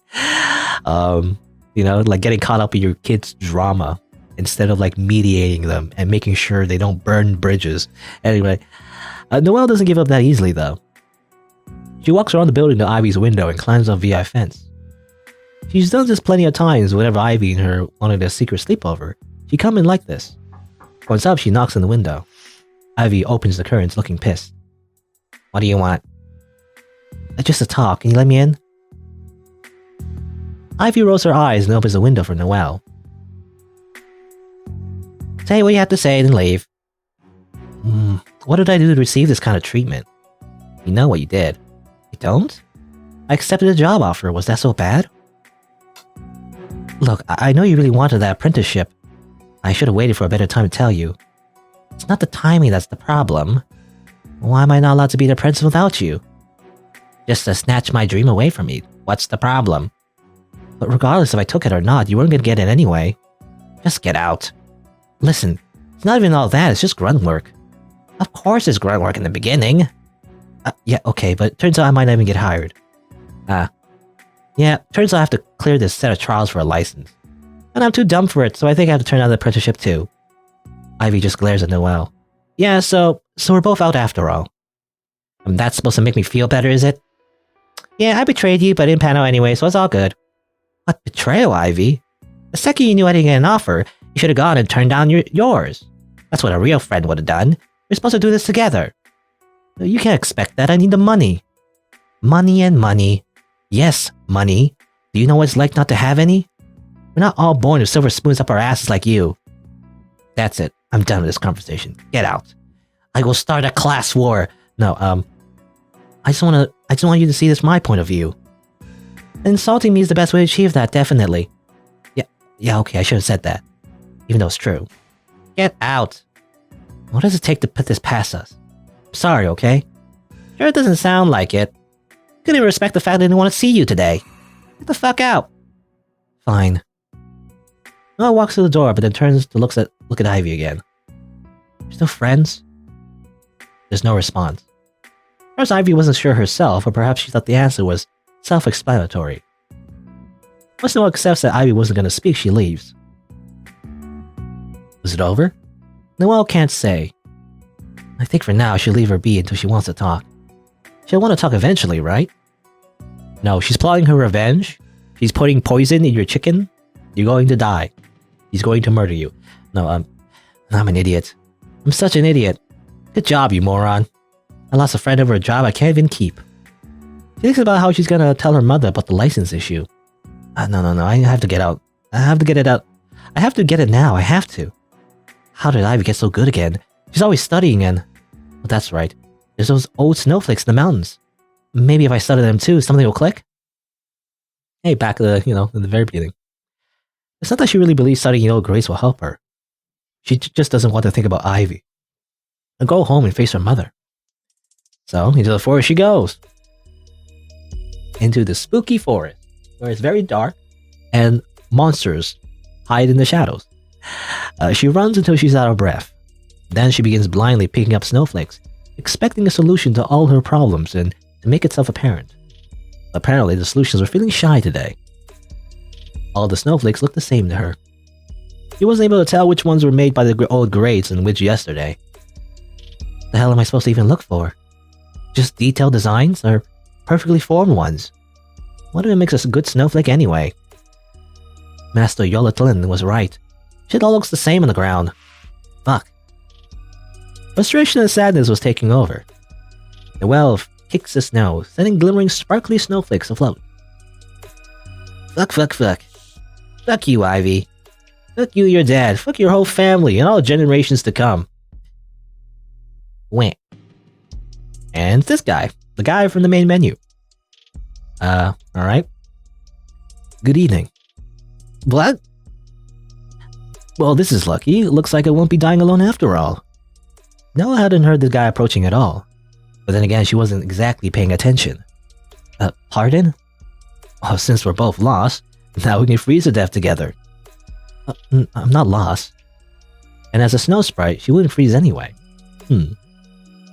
You know, like getting caught up in your kids' drama instead of like mediating them and making sure they don't burn bridges. Anyway, Noelle doesn't give up that easily though. She walks around the building to Ivy's window and climbs on VI fence. She's done this plenty of times whenever Ivy and her wanted a secret sleepover. She come in like this. Once up, she knocks on the window. Ivy opens the curtains looking pissed. What do you want? Just a talk. Can you let me in? Ivy rolls her eyes and opens the window for Noelle. Say what you have to say, then leave. What did I do to receive this kind of treatment? You know what you did. You don't? I accepted a job offer. Was that so bad? Look, I know you really wanted that apprenticeship. I should have waited for a better time to tell you. It's not the timing that's the problem. Why am I not allowed to be an apprentice without you? Just to snatch my dream away from me. What's the problem? But regardless if I took it or not, you weren't going to get it anyway. Just get out. Listen, it's not even all that, it's just grunt work. Of course it's grunt work in the beginning. Yeah, okay, but it turns out I might not even get hired. Yeah, turns out I have to clear this set of trials for a license. And I'm too dumb for it, so I think I have to turn down the apprenticeship too. Ivy just glares at Noelle. Yeah, so we're both out after all. And that's supposed to make me feel better, is it? Yeah, I betrayed you, but I didn't pan out anyway, so it's all good. What betrayal, Ivy? The second you knew I didn't get an offer, you should have gone and turned down yours. That's what a real friend would have done. We're supposed to do this together. You can't expect that, I need the money. Money and money. Yes, money. Do you know what it's like not to have any? We're not all born with silver spoons up our asses like you. That's it. I'm done with this conversation. Get out. I will start a class war. No, I just want you to see this from my point of view. Insulting me is the best way to achieve that, definitely. Yeah, okay, I should have said that. Even though it's true. Get out. What does it take to put this past us? I'm sorry, okay? Sure, it doesn't sound like it. Couldn't even respect the fact I didn't want to see you today. Get the fuck out. Fine. Noelle walks to the door, but then turns to look at Ivy again. You're still friends? There's no response. Perhaps Ivy wasn't sure herself, or perhaps she thought the answer was self-explanatory. Once Noelle accepts that Ivy wasn't going to speak, she leaves. Was it over? Noelle can't say. I think for now she'll leave her be until she wants to talk. She'll want to talk eventually, right? No, she's plotting her revenge. She's putting poison in your chicken. You're going to die. He's going to murder you. No, I'm an idiot. I'm such an idiot. Good job, you moron. I lost a friend over a job I can't even keep. She thinks about how she's gonna tell her mother about the license issue. No, I have to get out. I have to get it out. I have to get it now, I have to. How did Ivy get so good again? She's always studying and... Well, that's right. There's those old snowflakes in the mountains. Maybe if I study them too, something will click? Hey, back in the very beginning. It's not that she really believes studying old grades will help her. She just doesn't want to think about Ivy. And go home and face her mother. So, into the forest she goes. Into the spooky forest, where it's very dark, and monsters hide in the shadows. She runs until she's out of breath. Then she begins blindly picking up snowflakes, expecting a solution to all her problems and to make itself apparent. Apparently, the solutions were feeling shy today. All the snowflakes looked the same to her. She wasn't able to tell which ones were made by the old grades and which yesterday. What the hell am I supposed to even look for? Just detailed designs or perfectly formed ones? What if it makes a good snowflake anyway? Master Yolatlin was right. Shit all looks the same on the ground. Fuck. Frustration and sadness was taking over. The well kicks the snow, sending glimmering sparkly snowflakes afloat. Fuck. Fuck you, Ivy. Fuck you, your dad. Fuck your whole family and all generations to come. Wah. And this guy. The guy from the main menu. Alright. Good evening. What? Well, this is lucky. It looks like I won't be dying alone after all. Noelle hadn't heard the guy approaching at all. But then again, she wasn't exactly paying attention. Pardon? Well, since we're both lost, now we can freeze to death together. I'm not lost. And as a snow sprite, she wouldn't freeze anyway.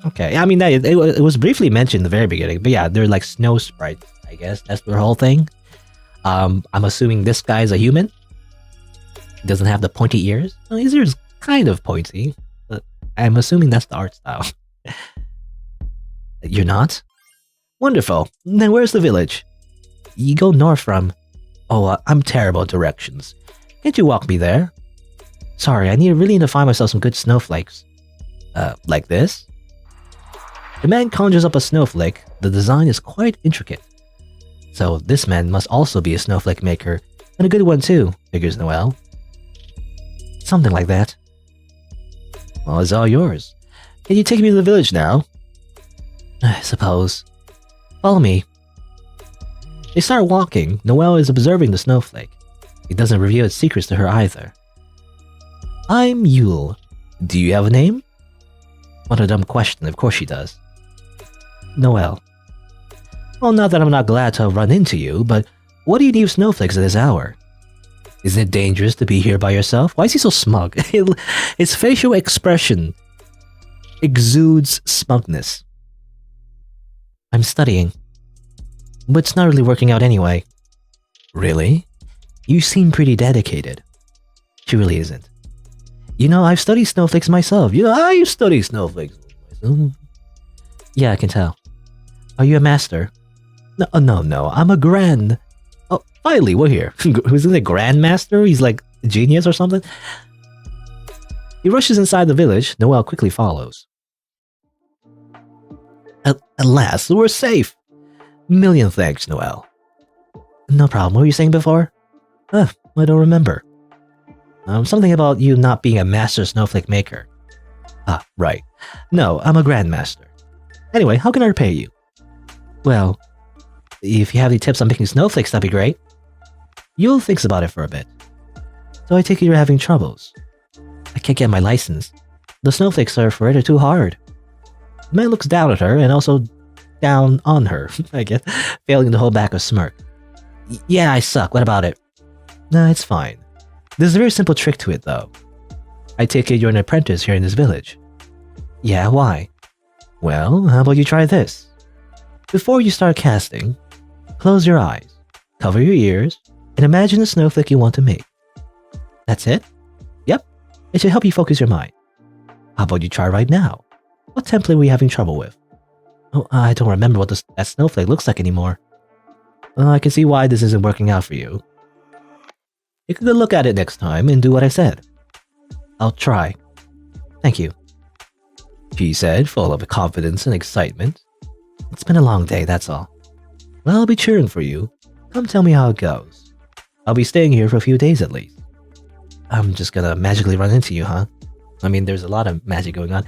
Okay, I mean, it was briefly mentioned in the very beginning, but yeah, they're like snow sprites, I guess. That's their whole thing. I'm assuming this guy's a human? He doesn't have the pointy ears? Well, his ears kind of pointy, but I'm assuming that's the art style. You're not? Wonderful. Then where's the village? You go north from... Oh, I'm terrible at directions. Can't you walk me there? Sorry, I really need to find myself some good snowflakes. Like this? The man conjures up a snowflake. The design is quite intricate. So this man must also be a snowflake maker, and a good one too, figures Noelle. Something like that. Well, it's all yours. Can you take me to the village now? I suppose. Follow me. They start walking. Noelle is observing the snowflake. He doesn't reveal its secrets to her either. I'm Yule. Do you have a name? What a dumb question, of course she does. Noelle. Well, not that I'm not glad to have run into you, but what do you need snowflakes at this hour? Isn't it dangerous to be here by yourself? Why is he so smug? His facial expression exudes smugness. I'm studying. But it's not really working out anyway. Really? You seem pretty dedicated. She really isn't. You know, I've studied snowflakes myself. You know, I study snowflakes myself. Yeah, I can tell. Are you a master? No. I'm a grand... Oh, finally, we're here. Who's the grandmaster? He's like a genius or something? He rushes inside the village. Noelle quickly follows. At last, we're safe. Million thanks, Noelle. No problem. What were you saying before? I don't remember. Something about you not being a master snowflake maker. Ah, right. No, I'm a grandmaster. Anyway, how can I repay you? Well, if you have any tips on making snowflakes, that'd be great. Yule thinks about it for a bit. So I take it you're having troubles. I can't get my license. The snowflakes are forever too hard. The man looks down at her and also down on her, I guess, failing to hold back a smirk. Yeah, I suck. What about it? Nah, it's fine. There's a very simple trick to it, though. I take it you're an apprentice here in this village. Yeah, why? Well, how about you try this? Before you start casting, close your eyes, cover your ears, and imagine the snowflake you want to make. That's it? Yep. It should help you focus your mind. How about you try right now? What template were you having trouble with? Oh, I don't remember what that snowflake looks like anymore. I can see why this isn't working out for you. You can look at it next time and do what I said. I'll try. Thank you. She said, full of confidence and excitement. It's been a long day, that's all. Well, I'll be cheering for you. Come tell me how it goes. I'll be staying here for a few days at least. I'm just gonna magically run into you, huh? I mean, there's a lot of magic going on.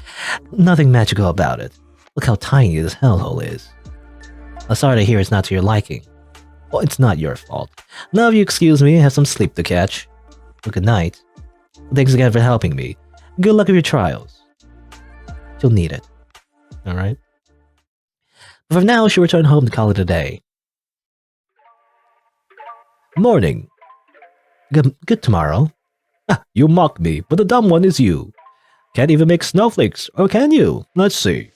Nothing magical about it. Look how tiny this hellhole is. I'm sorry to hear it's not to your liking. Well, it's not your fault. Now if you excuse me, I have some sleep to catch. Well, good night. Thanks again for helping me. Good luck with your trials. You'll need it. Alright? But for now, she'll return home to call it a day. Morning. Good tomorrow. You mocked me, but the dumb one is you. Can't even make snowflakes, or can you? Let's see.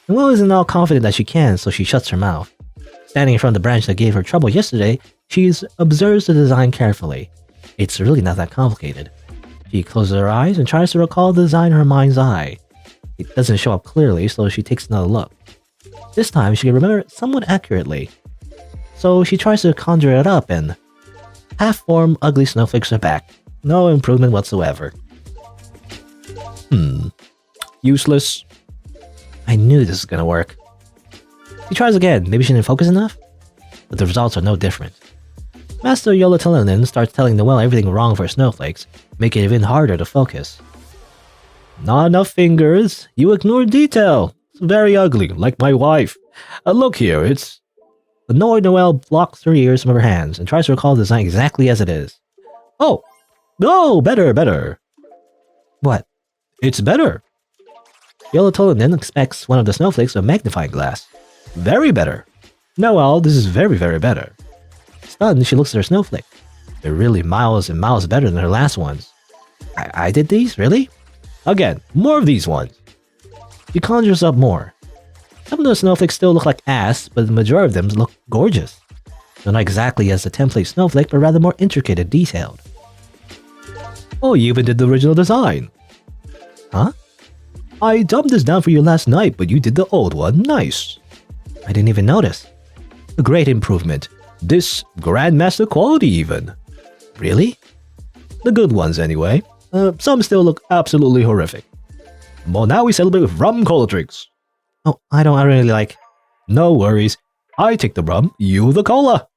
Noelle isn't all confident that she can, so she shuts her mouth. Standing in front of the branch that gave her trouble yesterday, she observes the design carefully. It's really not that complicated. She closes her eyes and tries to recall the design in her mind's eye. It doesn't show up clearly, so she takes another look. This time, she can remember it somewhat accurately. So she tries to conjure it up, and half-formed ugly snowflakes are back. No improvement whatsoever. Useless. I knew this was gonna work. She tries again. Maybe she didn't focus enough? But the results are no different. Master Ultimatum starts telling Noelle everything wrong for snowflakes, making it even harder to focus. Not enough fingers. You ignore detail. It's very ugly, like my wife. Look here, it's... Annoyed, Noelle blocks her ears from her hands and tries to recall the design exactly as it is. Oh! No! Better! What? It's better! Ultimatum expects one of the snowflakes with a magnifying glass. Very better! Noelle, this is very, very better. Stunned, she looks at her snowflake. They're really miles and miles better than her last ones. I did these? Really? Again, more of these ones. She conjures up more. Some of the snowflakes still look like ass, but the majority of them look gorgeous. Not exactly as the template snowflake, but rather more intricate and detailed. Oh, you even did the original design. Huh? I dumped this down for you last night, but you did the old one. Nice. I didn't even notice. A great improvement. This Grandmaster quality even. Really? The good ones anyway. Some still look absolutely horrific. Well, now we celebrate with rum cola drinks. Oh, I really like. No worries. I take the rum, you the cola.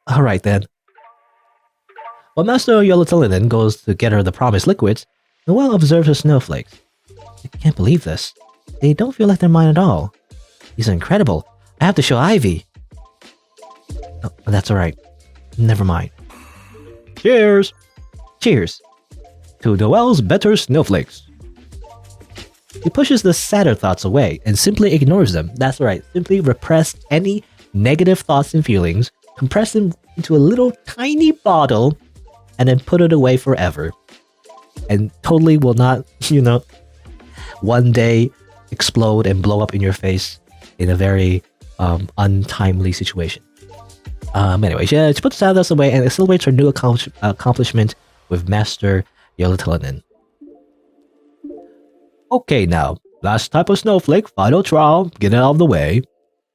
Alright then. While Master Yolotilinan goes to get her the promised liquids, Noelle observes her snowflakes. I can't believe this. They don't feel like they're mine at all. These are incredible. I have to show Ivy. Oh, that's alright. Never mind. Cheers! Cheers! To Noelle's better snowflakes. He pushes the sadder thoughts away and simply ignores them. That's right, simply repress any negative thoughts and feelings, compress them into a little tiny bottle, and then put it away forever. And totally will not, one day explode and blow up in your face in a very untimely situation. Anyway, she puts the sad thoughts away and celebrates her new accomplishment with Master Yolotilinan. Okay now, last type of snowflake, final trial, get it out of the way.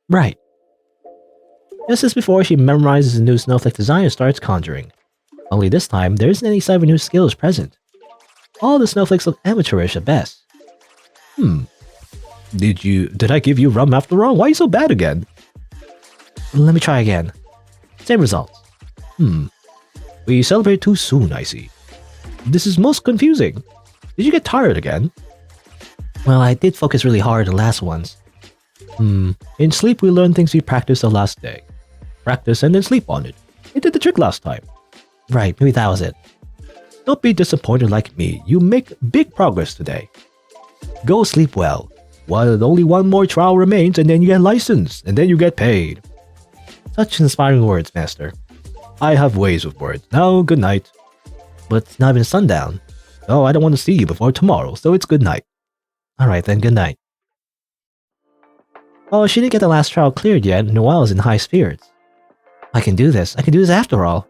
Right. Just as before, she memorizes the new snowflake design and starts conjuring. Only this time, there isn't any sign of new skills present. All the snowflakes look amateurish at best. Did I give you rum after all? Why are you so bad again? Let me try again. Same results. We celebrate too soon, I see. This is most confusing. Did you get tired again? Well, I did focus really hard the last ones. In sleep we learn things we practiced the last day. Practice and then sleep on it. It did the trick last time. Right, maybe that was it. Don't be disappointed like me. You make big progress today. Go sleep well. Only one more trial remains and then you get licensed, and then you get paid. Such inspiring words, Master. I have ways with words. Now, good night. But it's not even sundown. Oh, I don't want to see you before tomorrow, so it's good night. Alright then, good night. Oh, she didn't get the last trial cleared yet. Noelle is in high spirits. I can do this. I can do this after all.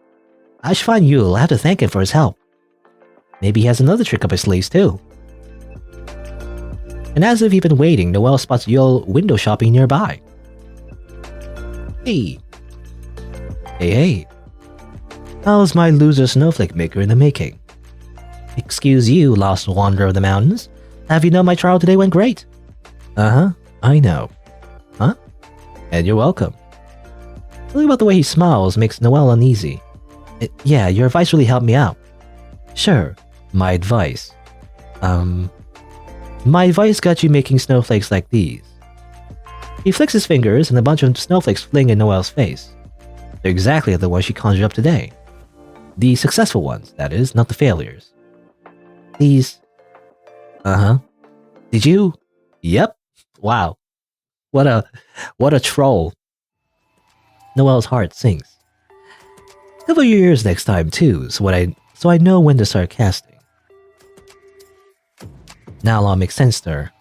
I should find Yule. I have to thank him for his help. Maybe he has another trick up his sleeves too. And as if he'd been waiting, Noelle spots Yule window shopping nearby. Hey. Hey. How's my loser Snowflake Maker in the making? Excuse you, lost wanderer of the mountains. Have you known my trial today went great? Uh-huh, I know. Huh? And you're welcome. Something about the way he smiles makes Noelle uneasy. Yeah, your advice really helped me out. Sure, my advice. My advice got you making snowflakes like these. He flicks his fingers and a bunch of snowflakes fling in Noelle's face. They're exactly like the ones she conjured up today. The successful ones, that is, not the failures. These... Uh-huh. Did you? Yep. Wow. What a troll. Noelle's heart sinks. Cover your ears next time too, so I know when to start casting. Now it all makes sense to her.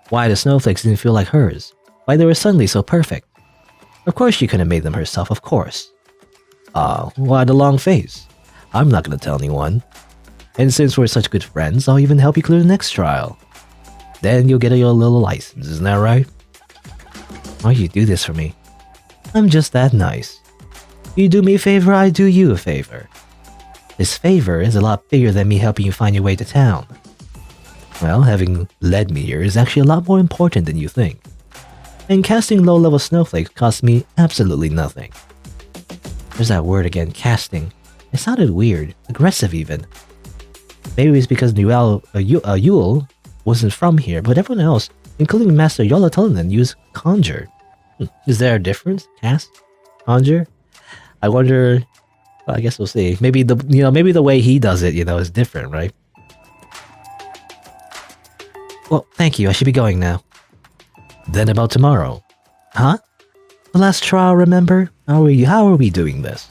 Why the snowflakes didn't feel like hers. Why they were suddenly so perfect. Of course she couldn't have made them herself, of course. Why the long face? I'm not gonna tell anyone. And since we're such good friends, I'll even help you clear the next trial. Then you'll get your little license, isn't that right? Why you do this for me? I'm just that nice. You do me a favor, I do you a favor. This favor is a lot bigger than me helping you find your way to town. Well, having led me here is actually a lot more important than you think. And casting low-level snowflakes cost me absolutely nothing. There's that word again, casting. It sounded weird, aggressive even. Maybe it's because Yule wasn't from here, but everyone else, including Master Yolotilinan, used conjure. Is there a difference? Cast? Conjure? I wonder... Well, I guess we'll see. Maybe the way he does it, is different, right? Well, thank you. I should be going now. Then about tomorrow. Huh? The last trial, remember? How are we doing this?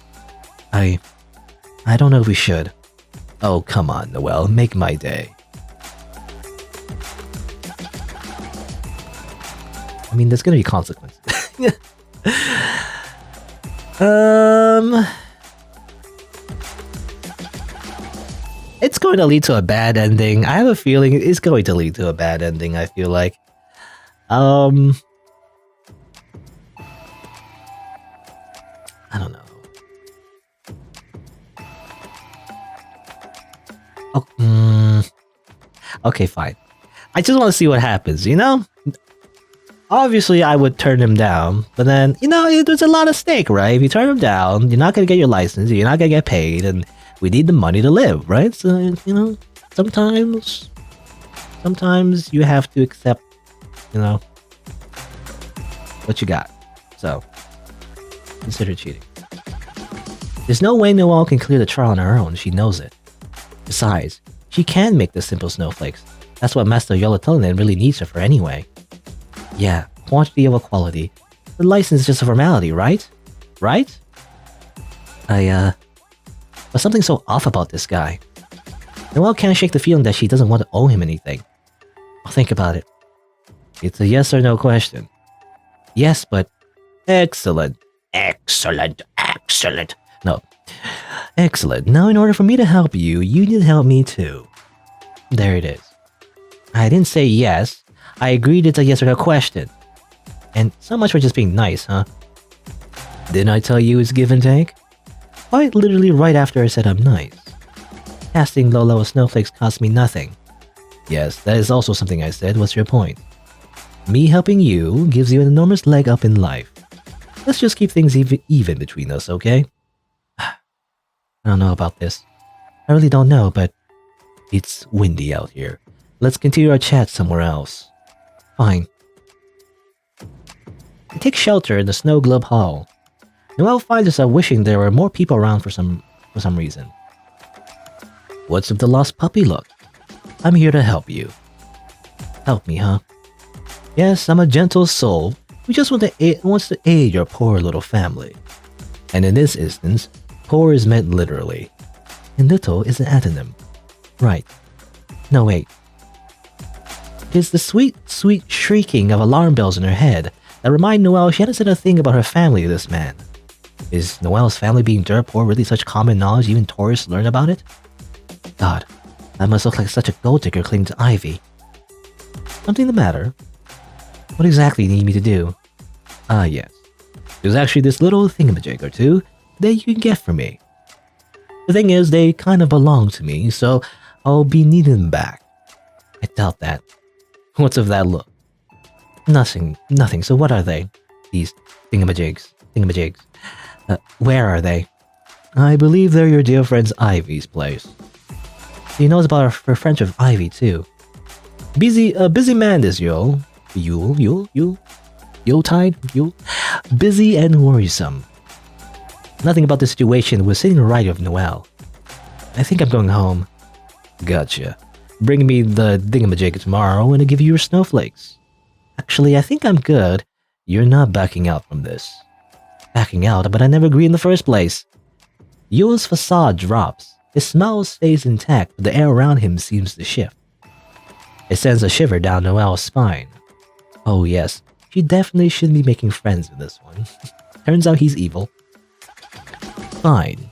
I don't know if we should. Oh, come on, Noelle. Make my day. I mean, there's gonna be consequences. It's going to lead to a bad ending. I have a feeling it's going to lead to a bad ending, I feel like. I don't know. Oh, okay, fine. I just want to see what happens, you know? Obviously, I would turn him down, but then, you know, there's a lot of stake, right? If you turn him down, you're not going to get your license, you're not going to get paid, and we need the money to live, right? So, you know, sometimes you have to accept, you know, what you got. So, consider cheating. There's no way Noelle can clear the trial on her own, she knows it. Besides, she can make the simple snowflakes. That's what Master Yolotolinen really needs her for anyway. Yeah, quantity over quality. The license is just a formality, right? Right? But something's so off about this guy. Noelle can't shake the feeling that she doesn't want to owe him anything. I'll think about it. It's a yes or no question. Yes, but... Excellent. Excellent. Excellent. No. Excellent. Now in order for me to help you, you need to help me too. There it is. I didn't say yes. I agreed it's a yes or no question. And so much for just being nice, huh? Didn't I tell you it's give and take? Quite literally right after I said I'm nice. Casting low-level snowflakes cost me nothing. Yes, that is also something I said. What's your point? Me helping you gives you an enormous leg up in life. Let's just keep things even between us, okay? I don't know about this. I really don't know, but it's windy out here. Let's continue our chat somewhere else. Fine. We take shelter in the snow globe hall. Noelle finds herself wishing there were more people around for some reason. What's with the lost puppy look? I'm here to help you. Help me, huh? Yes, I'm a gentle soul who just wants to aid your poor little family. And in this instance, poor is meant literally. And little is an antonym. Right. No, wait. It's the sweet, sweet shrieking of alarm bells in her head that remind Noelle she hadn't said a thing about her family to this man. Is Noelle's family being dirt poor really such common knowledge even tourists learn about it? God, that must look like such a gold digger clinging to Ivy. Something the matter? What exactly do you need me to do? Ah, yes. There's actually this little thingamajig or two that you can get from me. The thing is, they kind of belong to me, so I'll be needing them back. I doubt that. What's of that look? Nothing. So what are they? These thingamajigs. Where are they? I believe they're your dear friend's Ivy's place. She knows about her friendship with Ivy too. A busy man this Yule. Busy and worrisome. Nothing about the situation was sitting right of Noelle. I think I'm going home. Gotcha. Bring me the thingamajig tomorrow and I'll give you your snowflakes. Actually, I think I'm good. You're not backing out from this. Backing out, but I never agreed in the first place. Yule's facade drops. His smile stays intact, but the air around him seems to shift. It sends a shiver down Noelle's spine. Oh yes, she definitely shouldn't be making friends with this one. Turns out he's evil. Fine.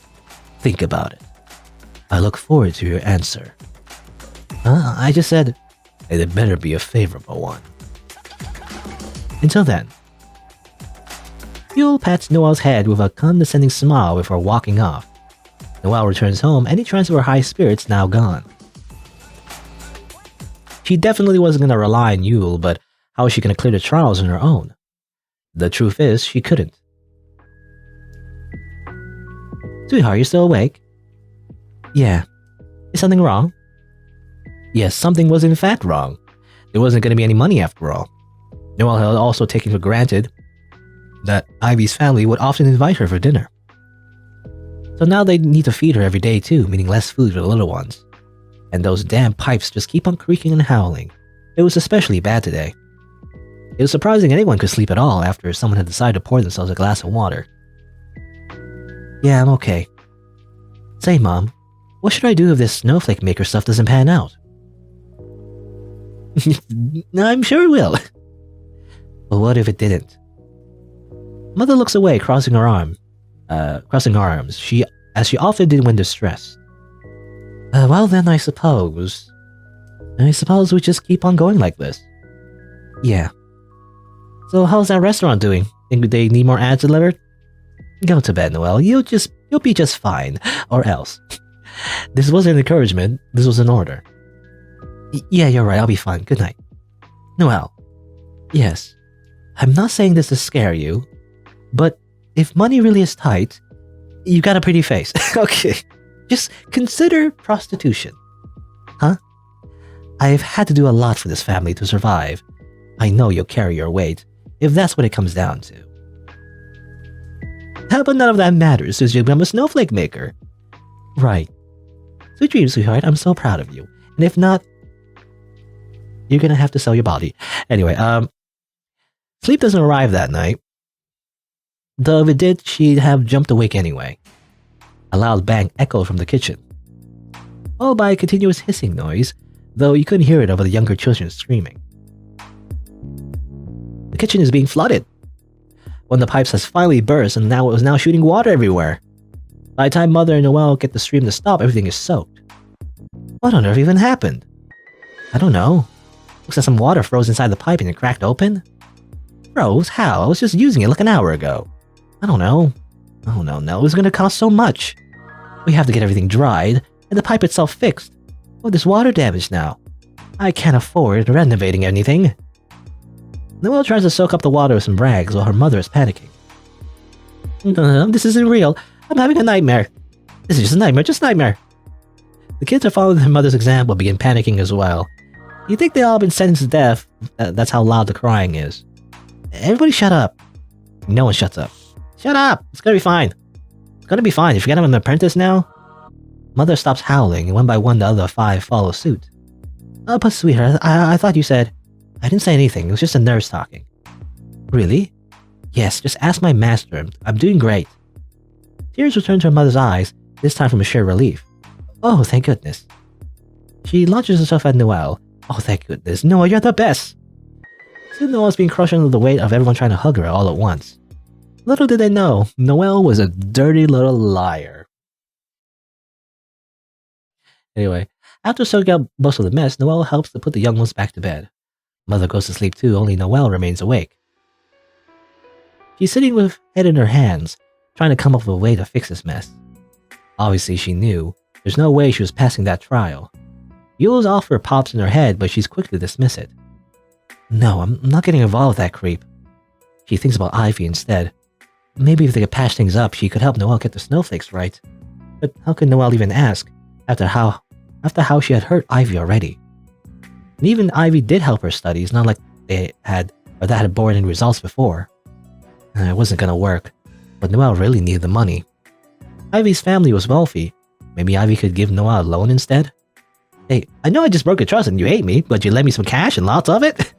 Think about it. I look forward to your answer. I just said, it better be a favorable one. Until then. Yule pats Noelle's head with a condescending smile before walking off. Noelle returns home, any chance of her high spirits now gone. She definitely wasn't going to rely on Yule, but how was she going to clear the trials on her own? The truth is, she couldn't. Sweetheart, you still awake? Yeah. Is something wrong? Yes, something was in fact wrong. There wasn't going to be any money after all. Noelle had also taken for granted that Ivy's family would often invite her for dinner. So now they need to feed her every day too, meaning less food for the little ones. And those damn pipes just keep on creaking and howling. It was especially bad today. It was surprising anyone could sleep at all after someone had decided to pour themselves a glass of water. Yeah, I'm okay. Say, Mom, what should I do if this Snowflake Maker stuff doesn't pan out? I'm sure it will. But what if it didn't? Mother looks away, crossing her arm. crossing arms, as she often did when distressed. Well then, I suppose we just keep on going like this. Yeah. So how's that restaurant doing? Think they need more ads delivered? Go to bed, Noelle. You'll be just fine. Or else. This wasn't an encouragement. This was an order. Yeah, you're right. I'll be fine. Good night. Noelle. Yes. I'm not saying this to scare you, but if money really is tight, you got a pretty face. Okay. Just consider prostitution. Huh? I've had to do a lot for this family to survive. I know you'll carry your weight, if that's what it comes down to. How about none of that matters since you become a Snowflake Maker? Right. Sweet dreams, sweetheart. I'm so proud of you. And if not, you're gonna have to sell your body. Anyway, sleep doesn't arrive that night. Though if it did, she'd have jumped awake anyway. A loud bang echoed from the kitchen, followed by a continuous hissing noise, though you couldn't hear it over the younger children screaming. The kitchen is being flooded. One of the pipes has finally burst and it was now shooting water everywhere. By the time Mother and Noelle get the stream to stop, everything is soaked. What on earth even happened? I don't know. Looks like some water froze inside the pipe and it cracked open. Froze? How? I was just using it like an hour ago. I don't know. Oh no, it's gonna cost so much. We have to get everything dried and the pipe itself fixed. Oh, there's water damage now. I can't afford renovating anything. Noelle tries to soak up the water with some rags while her mother is panicking. This isn't real. I'm having a nightmare. This is just a nightmare, just a nightmare. The kids are following their mother's example, begin panicking as well. You think they all been sentenced to death? That's how loud the crying is. Everybody shut up. No one shuts up. Shut up! It's gonna be fine. It's gonna be fine. You forget I'm an apprentice now? Mother stops howling, and one by one the other 5 follow suit. But sweetheart, I thought you said... I didn't say anything, it was just a nurse talking. Really? Yes, just ask my master. I'm doing great. Tears return to her mother's eyes, this time from a sheer relief. Oh, thank goodness. She launches herself at Noelle. Oh, thank goodness. Noelle, you're the best! Soon Noelle's being crushed under the weight of everyone trying to hug her all at once. Little did they know, Noelle was a dirty little liar. Anyway, after soaking up most of the mess, Noelle helps to put the young ones back to bed. Mother goes to sleep too, only Noelle remains awake. She's sitting with head in her hands, trying to come up with a way to fix this mess. Obviously she knew, there's no way she was passing that trial. Yule's offer pops in her head, but she's quick to dismiss it. No, I'm not getting involved with that creep. She thinks about Ivy instead. Maybe if they could patch things up, she could help Noelle get the snowflakes right. But how could Noelle even ask, after how she had hurt Ivy already? And even Ivy did help her studies, not like that had borne any results before. It wasn't gonna work, but Noelle really needed the money. Ivy's family was wealthy. Maybe Ivy could give Noelle a loan instead? Hey, I know I just broke your trust and you hate me, but you lent me some cash and lots of it?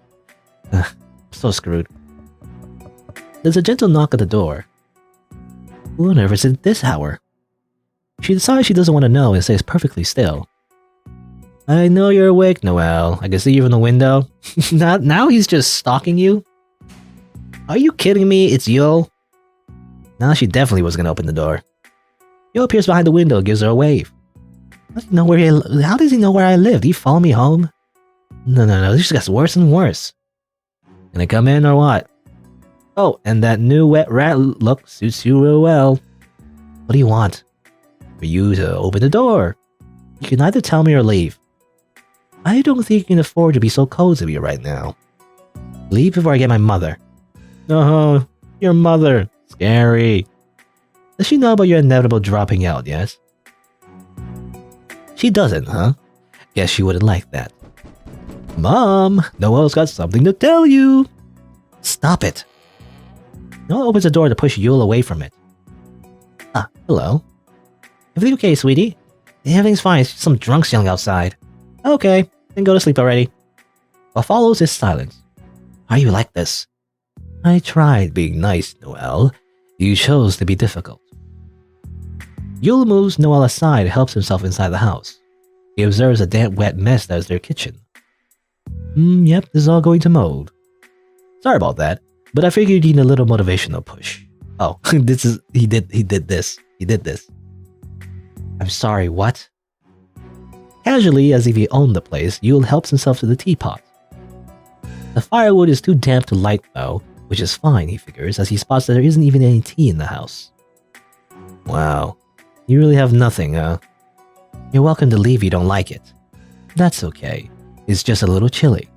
So screwed. There's a gentle knock at the door. Who on earth is at this hour? She decides she doesn't want to know and stays perfectly still. I know you're awake, Noelle. I can see you from the window. Now he's just stalking you? Are you kidding me? It's Yule? Now she definitely was gonna open the door. Yule appears behind the window and gives her a wave. How does he know where I live? Did he follow me home? No, this just gets worse and worse. Gonna come in or what? Oh, and that new wet rat look suits you real well. What do you want? For you to open the door. You can either tell me or leave. I don't think you can afford to be so cold to me right now. Leave before I get my mother. Oh, your mother. Scary. Does she know about your inevitable dropping out, yes? She doesn't, huh? Guess she wouldn't like that. Mom, Noelle's got something to tell you. Stop it. Noelle opens the door to push Yule away from it. Ah, hello. Everything okay, sweetie? Everything's fine, it's just some drunks yelling outside. Okay, then go to sleep already. What follows is silence. Why are you like this? I tried being nice, Noelle. You chose to be difficult. Yule moves Noelle aside and helps himself inside the house. He observes a damp, wet mess that is their kitchen. Yep, this is all going to mold. Sorry about that, but I figured you need a little motivational push. Oh, this is he did this. He did this. I'm sorry, what? Casually, as if he owned the place, Yule helps himself to the teapot. The firewood is too damp to light though, which is fine, he figures, as he spots that there isn't even any tea in the house. Wow, you really have nothing, huh? You're welcome to leave if you don't like it. That's okay. It's just a little chilly.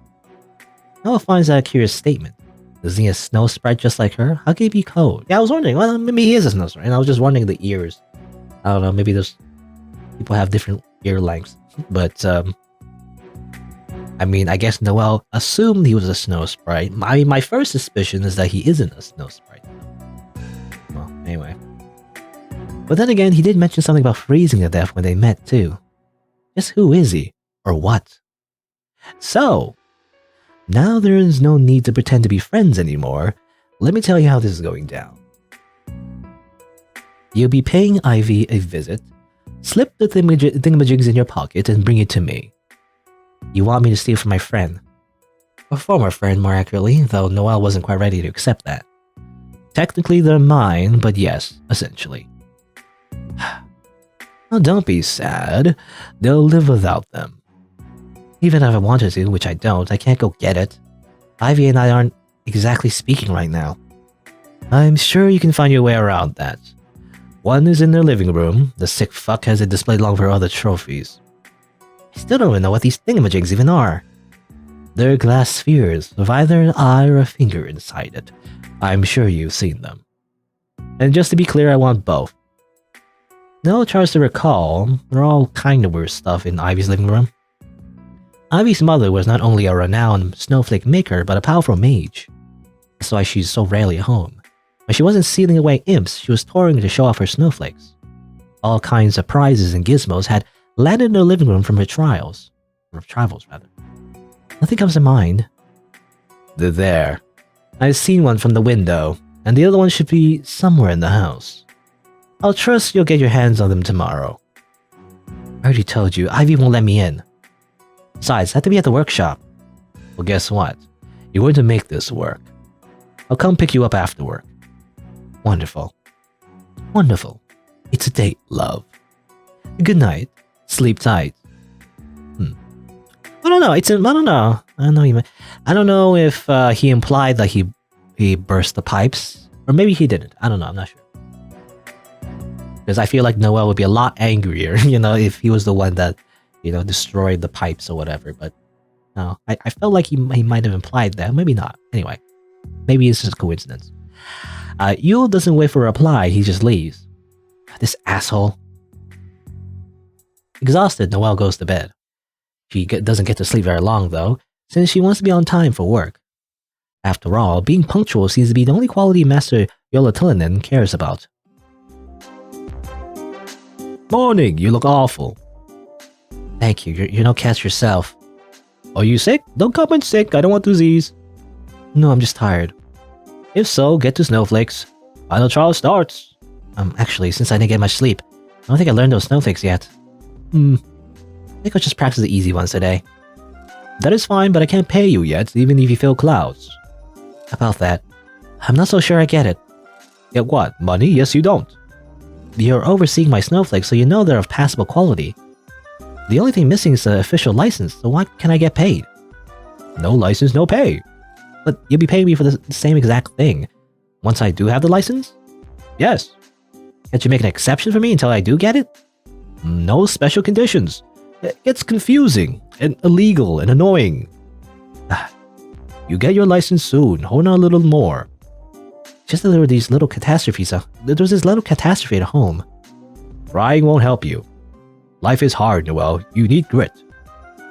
Noah finds that a curious statement. Isn't he a snow sprite just like her? How can he be cold? Yeah, I was wondering, well, maybe he is a snow sprite, and I was just wondering the ears. I don't know, maybe there's... people have different ear lengths. But, I mean, I guess Noelle assumed he was a snow sprite. My first suspicion is that he isn't a snow sprite. Well, anyway. But then again, he did mention something about freezing to death when they met, too. Just who is he? Or what? So, now there is no need to pretend to be friends anymore. Let me tell you how this is going down. You'll be paying Ivy a visit, slip the thingamajigs in your pocket, and bring it to me. You want me to steal from my friend. A former friend, more accurately, though Noelle wasn't quite ready to accept that. Technically, they're mine, but yes, essentially. Now, don't be sad. They'll live without them. Even if I wanted to, which I don't, I can't go get it. Ivy and I aren't exactly speaking right now. I'm sure you can find your way around that. One is in their living room. The sick fuck has it displayed along with her other trophies. I still don't even know what these thingamajigs even are. They're glass spheres with either an eye or a finger inside it. I'm sure you've seen them. And just to be clear, I want both. No tries to recall, they're all kind of weird stuff in Ivy's living room. Ivy's mother was not only a renowned Snowflake Maker, but a powerful mage. That's why she's so rarely at home. When she wasn't sealing away imps, she was touring to show off her snowflakes. All kinds of prizes and gizmos had landed in her living room from her travels. Nothing comes to mind. They're there. I've seen one from the window, and the other one should be somewhere in the house. I'll trust you'll get your hands on them tomorrow. I already told you, Ivy won't let me in. Besides, I have to be at the workshop. Well, guess what? You're going to make this work. I'll come pick you up after work. Wonderful. Wonderful. It's a date, love. Good night. Sleep tight. I don't know. I don't know. I don't know if he implied that he burst the pipes, or maybe he didn't. I don't know. I'm not sure. Because I feel like Noelle would be a lot angrier, if he was the one that, destroyed the pipes or whatever. But no, I felt like he might have implied that. Maybe not. Anyway, maybe it's just a coincidence. Yule doesn't wait for a reply. He just leaves. This asshole. Exhausted, Noelle goes to bed. She doesn't get to sleep very long, though, since she wants to be on time for work. After all, being punctual seems to be the only quality Master Yolatillinen cares about. Morning, you look awful. Thank you, you're no catch yourself. Are you sick? Don't come in sick, I don't want disease. No, I'm just tired. If so, get to snowflakes. Final trial starts. Actually, since I didn't get much sleep, I don't think I learned those snowflakes yet. I think I'll just practice the easy ones today. That is fine, but I can't pay you yet, even if you fill clouds. About that, I'm not so sure I get it. Get what? Money? Yes, you don't. You're overseeing my snowflakes, so you know they're of passable quality. The only thing missing is the official license, so why can I get paid? No license, no pay. But you'll be paying me for the same exact thing. Once I do have the license? Yes. Can't you make an exception for me until I do get it? No special conditions. It gets confusing and illegal and annoying. You get your license soon. Hold on a little more. Just that there were these little catastrophes. There was this little catastrophe at home. Crying won't help you. Life is hard, Noelle. You need grit.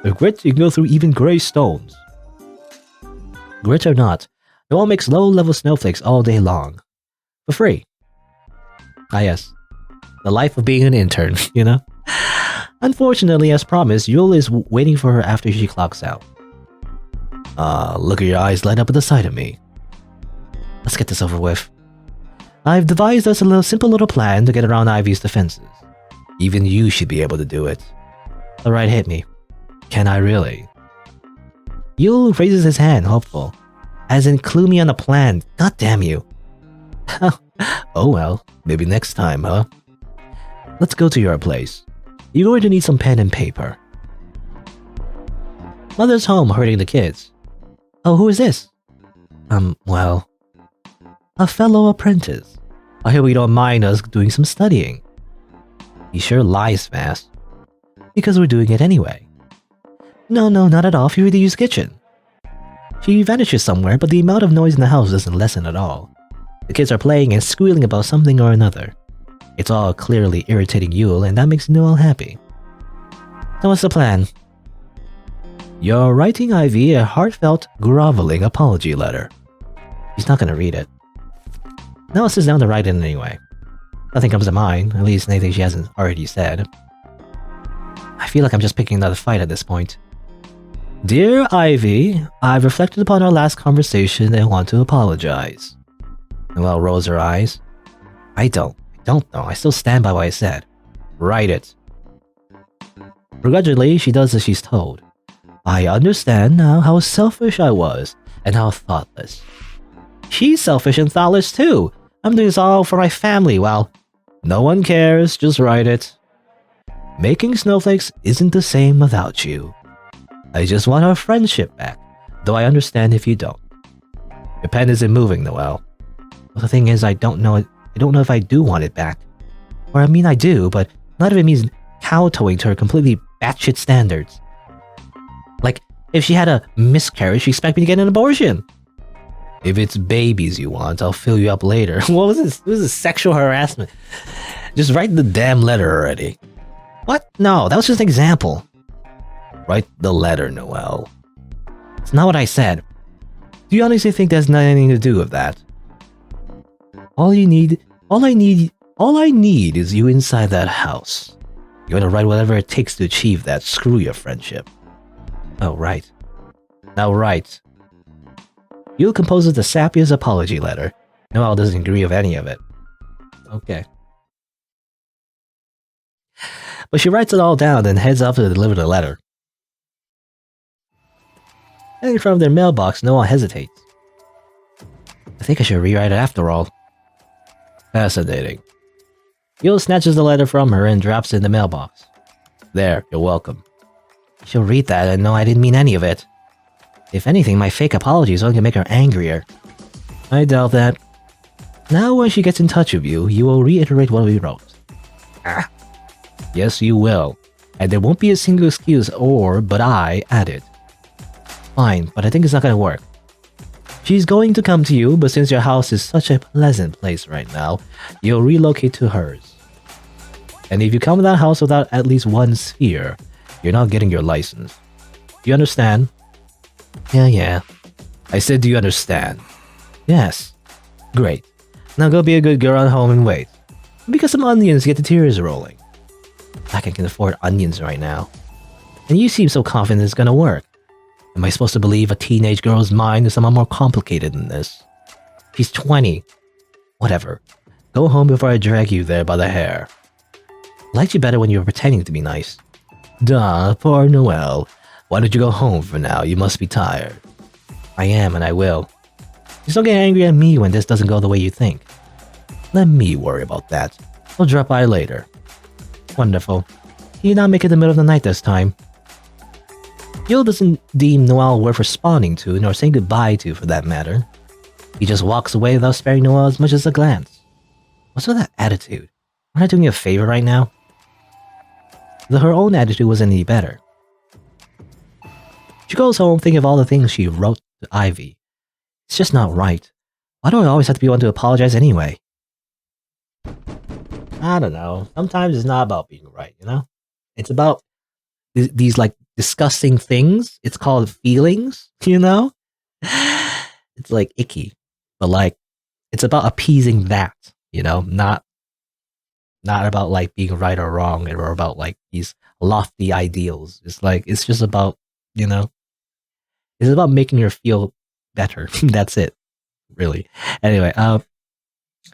With grit, you can go through even gray stones. Grit or not, Noelle makes low-level snowflakes all day long. For free. Ah yes. The life of being an intern, Unfortunately, as promised, Yule is waiting for her after she clocks out. Look at your eyes light up at the sight of me. Let's get this over with. I've devised us a simple little plan to get around Ivy's defenses. Even you should be able to do it. Alright, hit me. Can I really? Yule raises his hand, hopeful. As in, clue me on a plan. God damn you. Oh well, maybe next time, huh? Let's go to your place. You're going to need some pen and paper. Mother's home herding the kids. Oh, who is this? Well, a fellow apprentice. I hope you don't mind us doing some studying. He sure lies fast. Because we're doing it anyway. No, not at all. If you really use kitchen. She vanishes somewhere, but the amount of noise in the house doesn't lessen at all. The kids are playing and squealing about something or another. It's all clearly irritating Yule, and that makes Noelle happy. So what's the plan? You're writing Ivy a heartfelt, groveling apology letter. She's not gonna read it. Noelle sits down to write it anyway. Nothing comes to mind, at least anything she hasn't already said. I feel like I'm just picking another fight at this point. Dear Ivy, I've reflected upon our last conversation and want to apologize. Noelle rolls her eyes. I don't know. I still stand by what I said. Write it. Begrudgingly, she does as she's told. I understand now how selfish I was, and how thoughtless. She's selfish and thoughtless too. I'm doing this all for my family, well, no one cares, just write it. Making snowflakes isn't the same without you. I just want our friendship back, though I understand if you don't. Your pen isn't moving, Noelle. Well, the thing is, I don't know if I do want it back. Or I mean I do, but none of it means kowtowing to her completely batshit standards. Like, if she had a miscarriage, she expect me to get an abortion. If it's babies you want, I'll fill you up later. What was this? This is sexual harassment. Just write the damn letter already. What? No, that was just an example. Write the letter, Noelle. It's not what I said. Do you honestly think there's nothing to do with that? All I need is you inside that house. You're gonna write whatever it takes to achieve that. Screw your friendship. Oh, right. Now write. Yule composes the sappiest apology letter. Noelle doesn't agree with any of it. Okay. But she writes it all down and heads off to deliver the letter. And in front of their mailbox, Noelle hesitates. I think I should rewrite it after all. Fascinating. Yule snatches the letter from her and drops it in the mailbox. There, you're welcome. She'll read that and know I didn't mean any of it. If anything, my fake apology is only gonna make her angrier. I doubt that. Now when she gets in touch with you, you will reiterate what we wrote. Ah. Yes, you will. And there won't be a single excuse or but I added. Fine, but I think it's not gonna work. She's going to come to you, but since your house is such a pleasant place right now, you'll relocate to hers. And if you come to that house without at least one sphere, you're not getting your license. Do you understand? Yeah. I said, do you understand? Yes. Great. Now go be a good girl at home and wait. Because some onions get the tears rolling. I can afford onions right now. And you seem so confident it's gonna work. Am I supposed to believe a teenage girl's mind is somehow more complicated than this? She's 20. Whatever. Go home before I drag you there by the hair. Liked you better when you were pretending to be nice. Duh, poor Noelle. Why don't you go home for now? You must be tired. I am, and I will. Just don't get angry at me when this doesn't go the way you think. Let me worry about that. I'll drop by later. Wonderful. Can you not make it the middle of the night this time? Yule doesn't deem Noelle worth responding to, nor saying goodbye to for that matter. He just walks away without sparing Noelle as much as a glance. What's with that attitude? Am I doing you a favor right now? Though her own attitude wasn't any better. She goes home thinking of all the things she wrote to Ivy. It's just not right. Why do I always have to be one to apologize anyway? I don't know. Sometimes it's not about being right, you know? It's about these like disgusting things. It's called feelings, you know? It's like icky. But like, it's about appeasing that, you know? Not about like being right or wrong or about like these lofty ideals. It's just about, you know? It's about making her feel better. That's it. Really. Anyway,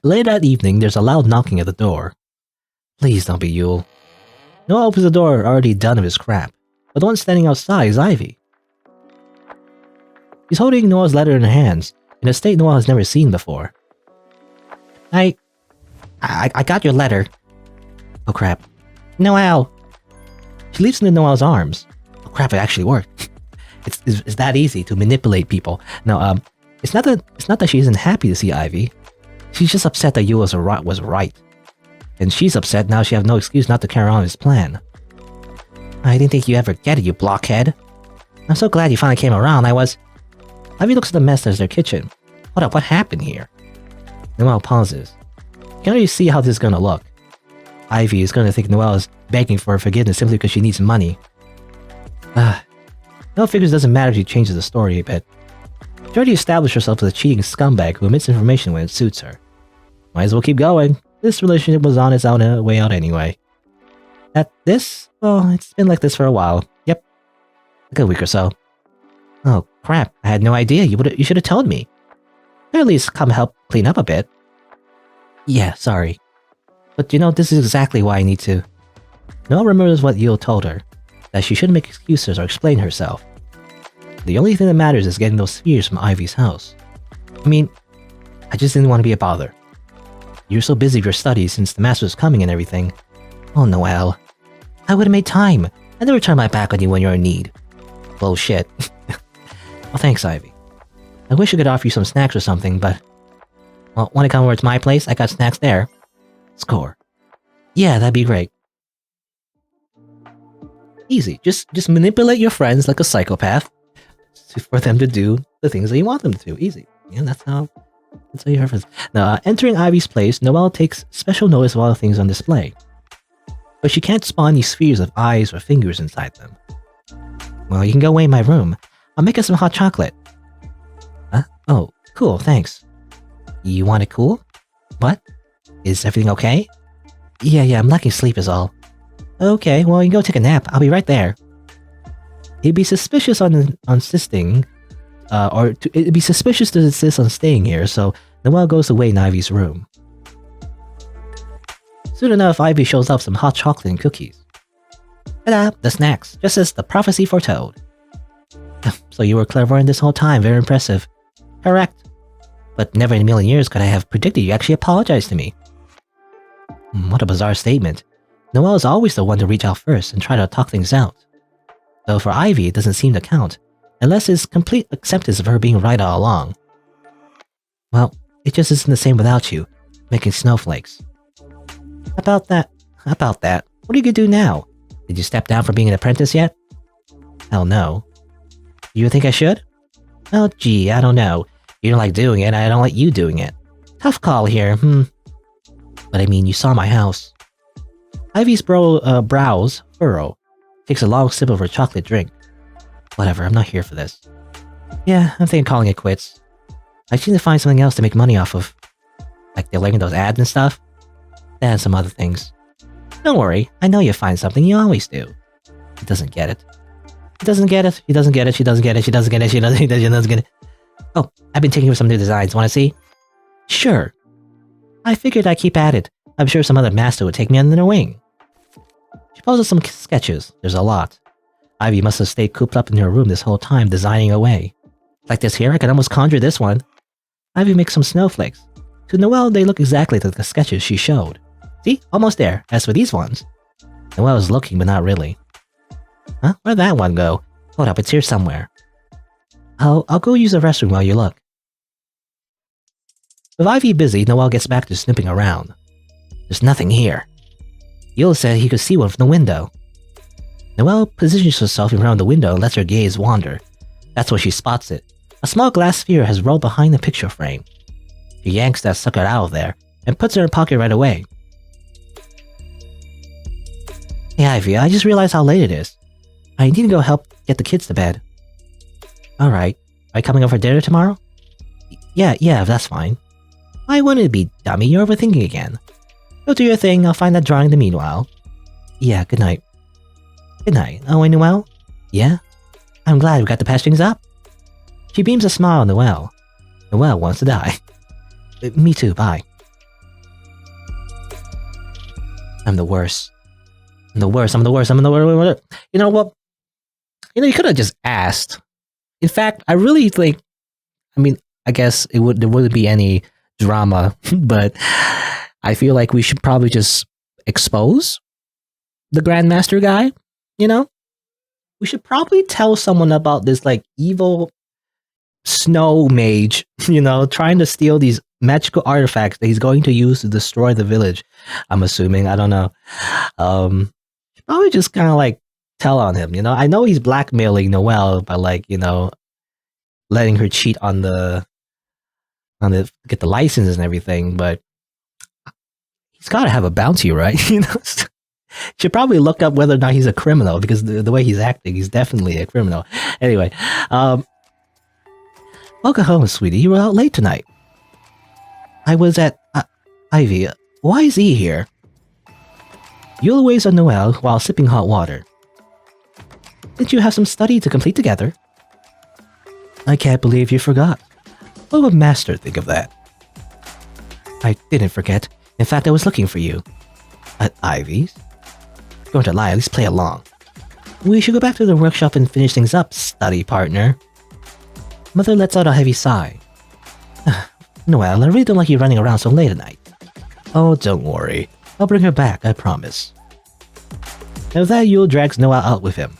late that evening, there's a loud knocking at the door. Please don't be Yule. Noelle opens the door, already done of his crap. But the one standing outside is Ivy. She's holding Noelle's letter in her hands, in a state Noelle has never seen before. I got your letter. Oh crap. Noelle! She leaps into Noelle's arms. Oh crap, it actually worked. It's that easy to manipulate people. No, it's not that she isn't happy to see Ivy. She's just upset that Yule was right. And she's upset now she has no excuse not to carry on his plan. I didn't think you ever get it, you blockhead. I'm so glad you finally came around. Ivy looks at the mess as their kitchen. Hold up, what happened here? Noelle pauses. You can already see how this is gonna look. Ivy is gonna think Noelle is begging for her forgiveness simply because she needs money. Noelle figures it doesn't matter if she changes the story a bit. She already established herself as a cheating scumbag who omits information when it suits her. Might as well keep going. This relationship was on its own way out anyway. Well, it's been like this for a while. Yep. A good week or so. Oh, crap. I had no idea. You should have told me. Or at least come help clean up a bit. Yeah, sorry. But this is exactly why I need to. Noelle remembers what Yule told her. That she shouldn't make excuses or explain herself. The only thing that matters is getting those spheres from Ivy's house. I mean, I just didn't want to be a bother. You're so busy with your studies since the master's coming and everything. Oh, Noelle. I would have made time. I never turn my back on you when you're in need. Bullshit. Well, thanks, Ivy. I wish I could offer you some snacks or something, but... Well, want to come over to my place? I got snacks there. Score. Yeah, that'd be great. Easy. Just manipulate your friends like a psychopath for them to do the things that you want them to do. Easy. Yeah, that's how you reference. Now, entering Ivy's place, Noelle takes special notice of all the things on display. But she can't spawn these spheres of eyes or fingers inside them. Well, you can go away in my room. I'll make us some hot chocolate. Huh? Oh, cool, thanks. You want it cool? What? Is everything okay? Yeah, I'm lacking sleep is all. Okay, well, you can go take a nap. I'll be right there. It'd be suspicious on insisting, it'd be suspicious to insist on staying here, so Noelle goes away in Ivy's room. Soon enough, Ivy shows up some hot chocolate and cookies. Ta-da! The snacks, just as the prophecy foretold. So you were clairvoyant this whole time, very impressive. Correct. But never in a million years could I have predicted you actually apologized to me. What a bizarre statement. Noelle is always the one to reach out first and try to talk things out. Though for Ivy, it doesn't seem to count, unless it's complete acceptance of her being right all along. Well, it just isn't the same without you, making snowflakes. About that, what are you gonna do now? Did you step down from being an apprentice yet? Hell no. You think I should? Oh gee, I don't know. You don't like doing it, I don't like you doing it. Tough call here, But I mean, you saw my house. Ivy's brows furrow. Takes a long sip of her chocolate drink. Whatever, I'm not here for this. Yeah, I'm thinking of calling it quits. I just need to find something else to make money off of. Like delivering those ads and stuff. And some other things. Don't worry, I know you'll find something, you always do. He doesn't get it. He doesn't get it. Oh, I've been taking some new designs, wanna see? Sure. I figured I'd keep at it. I'm sure some other master would take me under their wing. She poses some sketches. There's a lot. Ivy must have stayed cooped up in her room this whole time, designing away. Like this here, I can almost conjure this one. Ivy makes some snowflakes. To Noelle, they look exactly like the sketches she showed. See? Almost there. As for these ones... Noelle is looking, but not really. Huh? Where'd that one go? Hold up, it's here somewhere. I'll go use the restroom while you look. With Ivy busy, Noelle gets back to snooping around. There's nothing here. Yule said he could see one from the window. Noelle positions herself in front of the window and lets her gaze wander. That's where she spots it. A small glass sphere has rolled behind the picture frame. She yanks that sucker out of there and puts it in her pocket right away. Hey Ivy, I just realized how late it is. I need to go help get the kids to bed. Alright, are you coming over for dinner tomorrow? Yeah, that's fine. Why wouldn't it be, dummy? You're overthinking again. Go do your thing, I'll find that drawing in the meanwhile. Yeah, good night. Good night. Oh, and Noelle? Yeah? I'm glad we got to patch things up. She beams a smile on Noelle. Noelle wants to die. Me too, bye. I'm the worst. You know what? You could have just asked. In fact, I really think... I mean, I guess there wouldn't be any drama, but I feel like we should probably just expose the Grandmaster guy, you know? We should probably tell someone about this like evil snow mage, you know, trying to steal these magical artifacts that he's going to use to destroy the village. I'm assuming. I don't know. Probably just kind of like tell on him, you know? I know he's blackmailing Noelle by like, you know, letting her cheat on the get the licenses and everything, but he's got to have a bounty, right? You know, should probably look up whether or not he's a criminal because the way he's acting, he's definitely a criminal. Anyway, welcome home, sweetie. You were out late tonight. I was at Ivy. Why is he here? You'll always on Noelle while sipping hot water. Did you have some study to complete together? I can't believe you forgot. What would Master think of that? I didn't forget. In fact, I was looking for you. At Ivy's? Going to lie, at least play along. We should go back to the workshop and finish things up, study partner. Mother lets out a heavy sigh. Noelle, I really don't like you running around so late at night. Oh, don't worry. I'll bring her back, I promise. And with that, Yule drags Noelle out with him.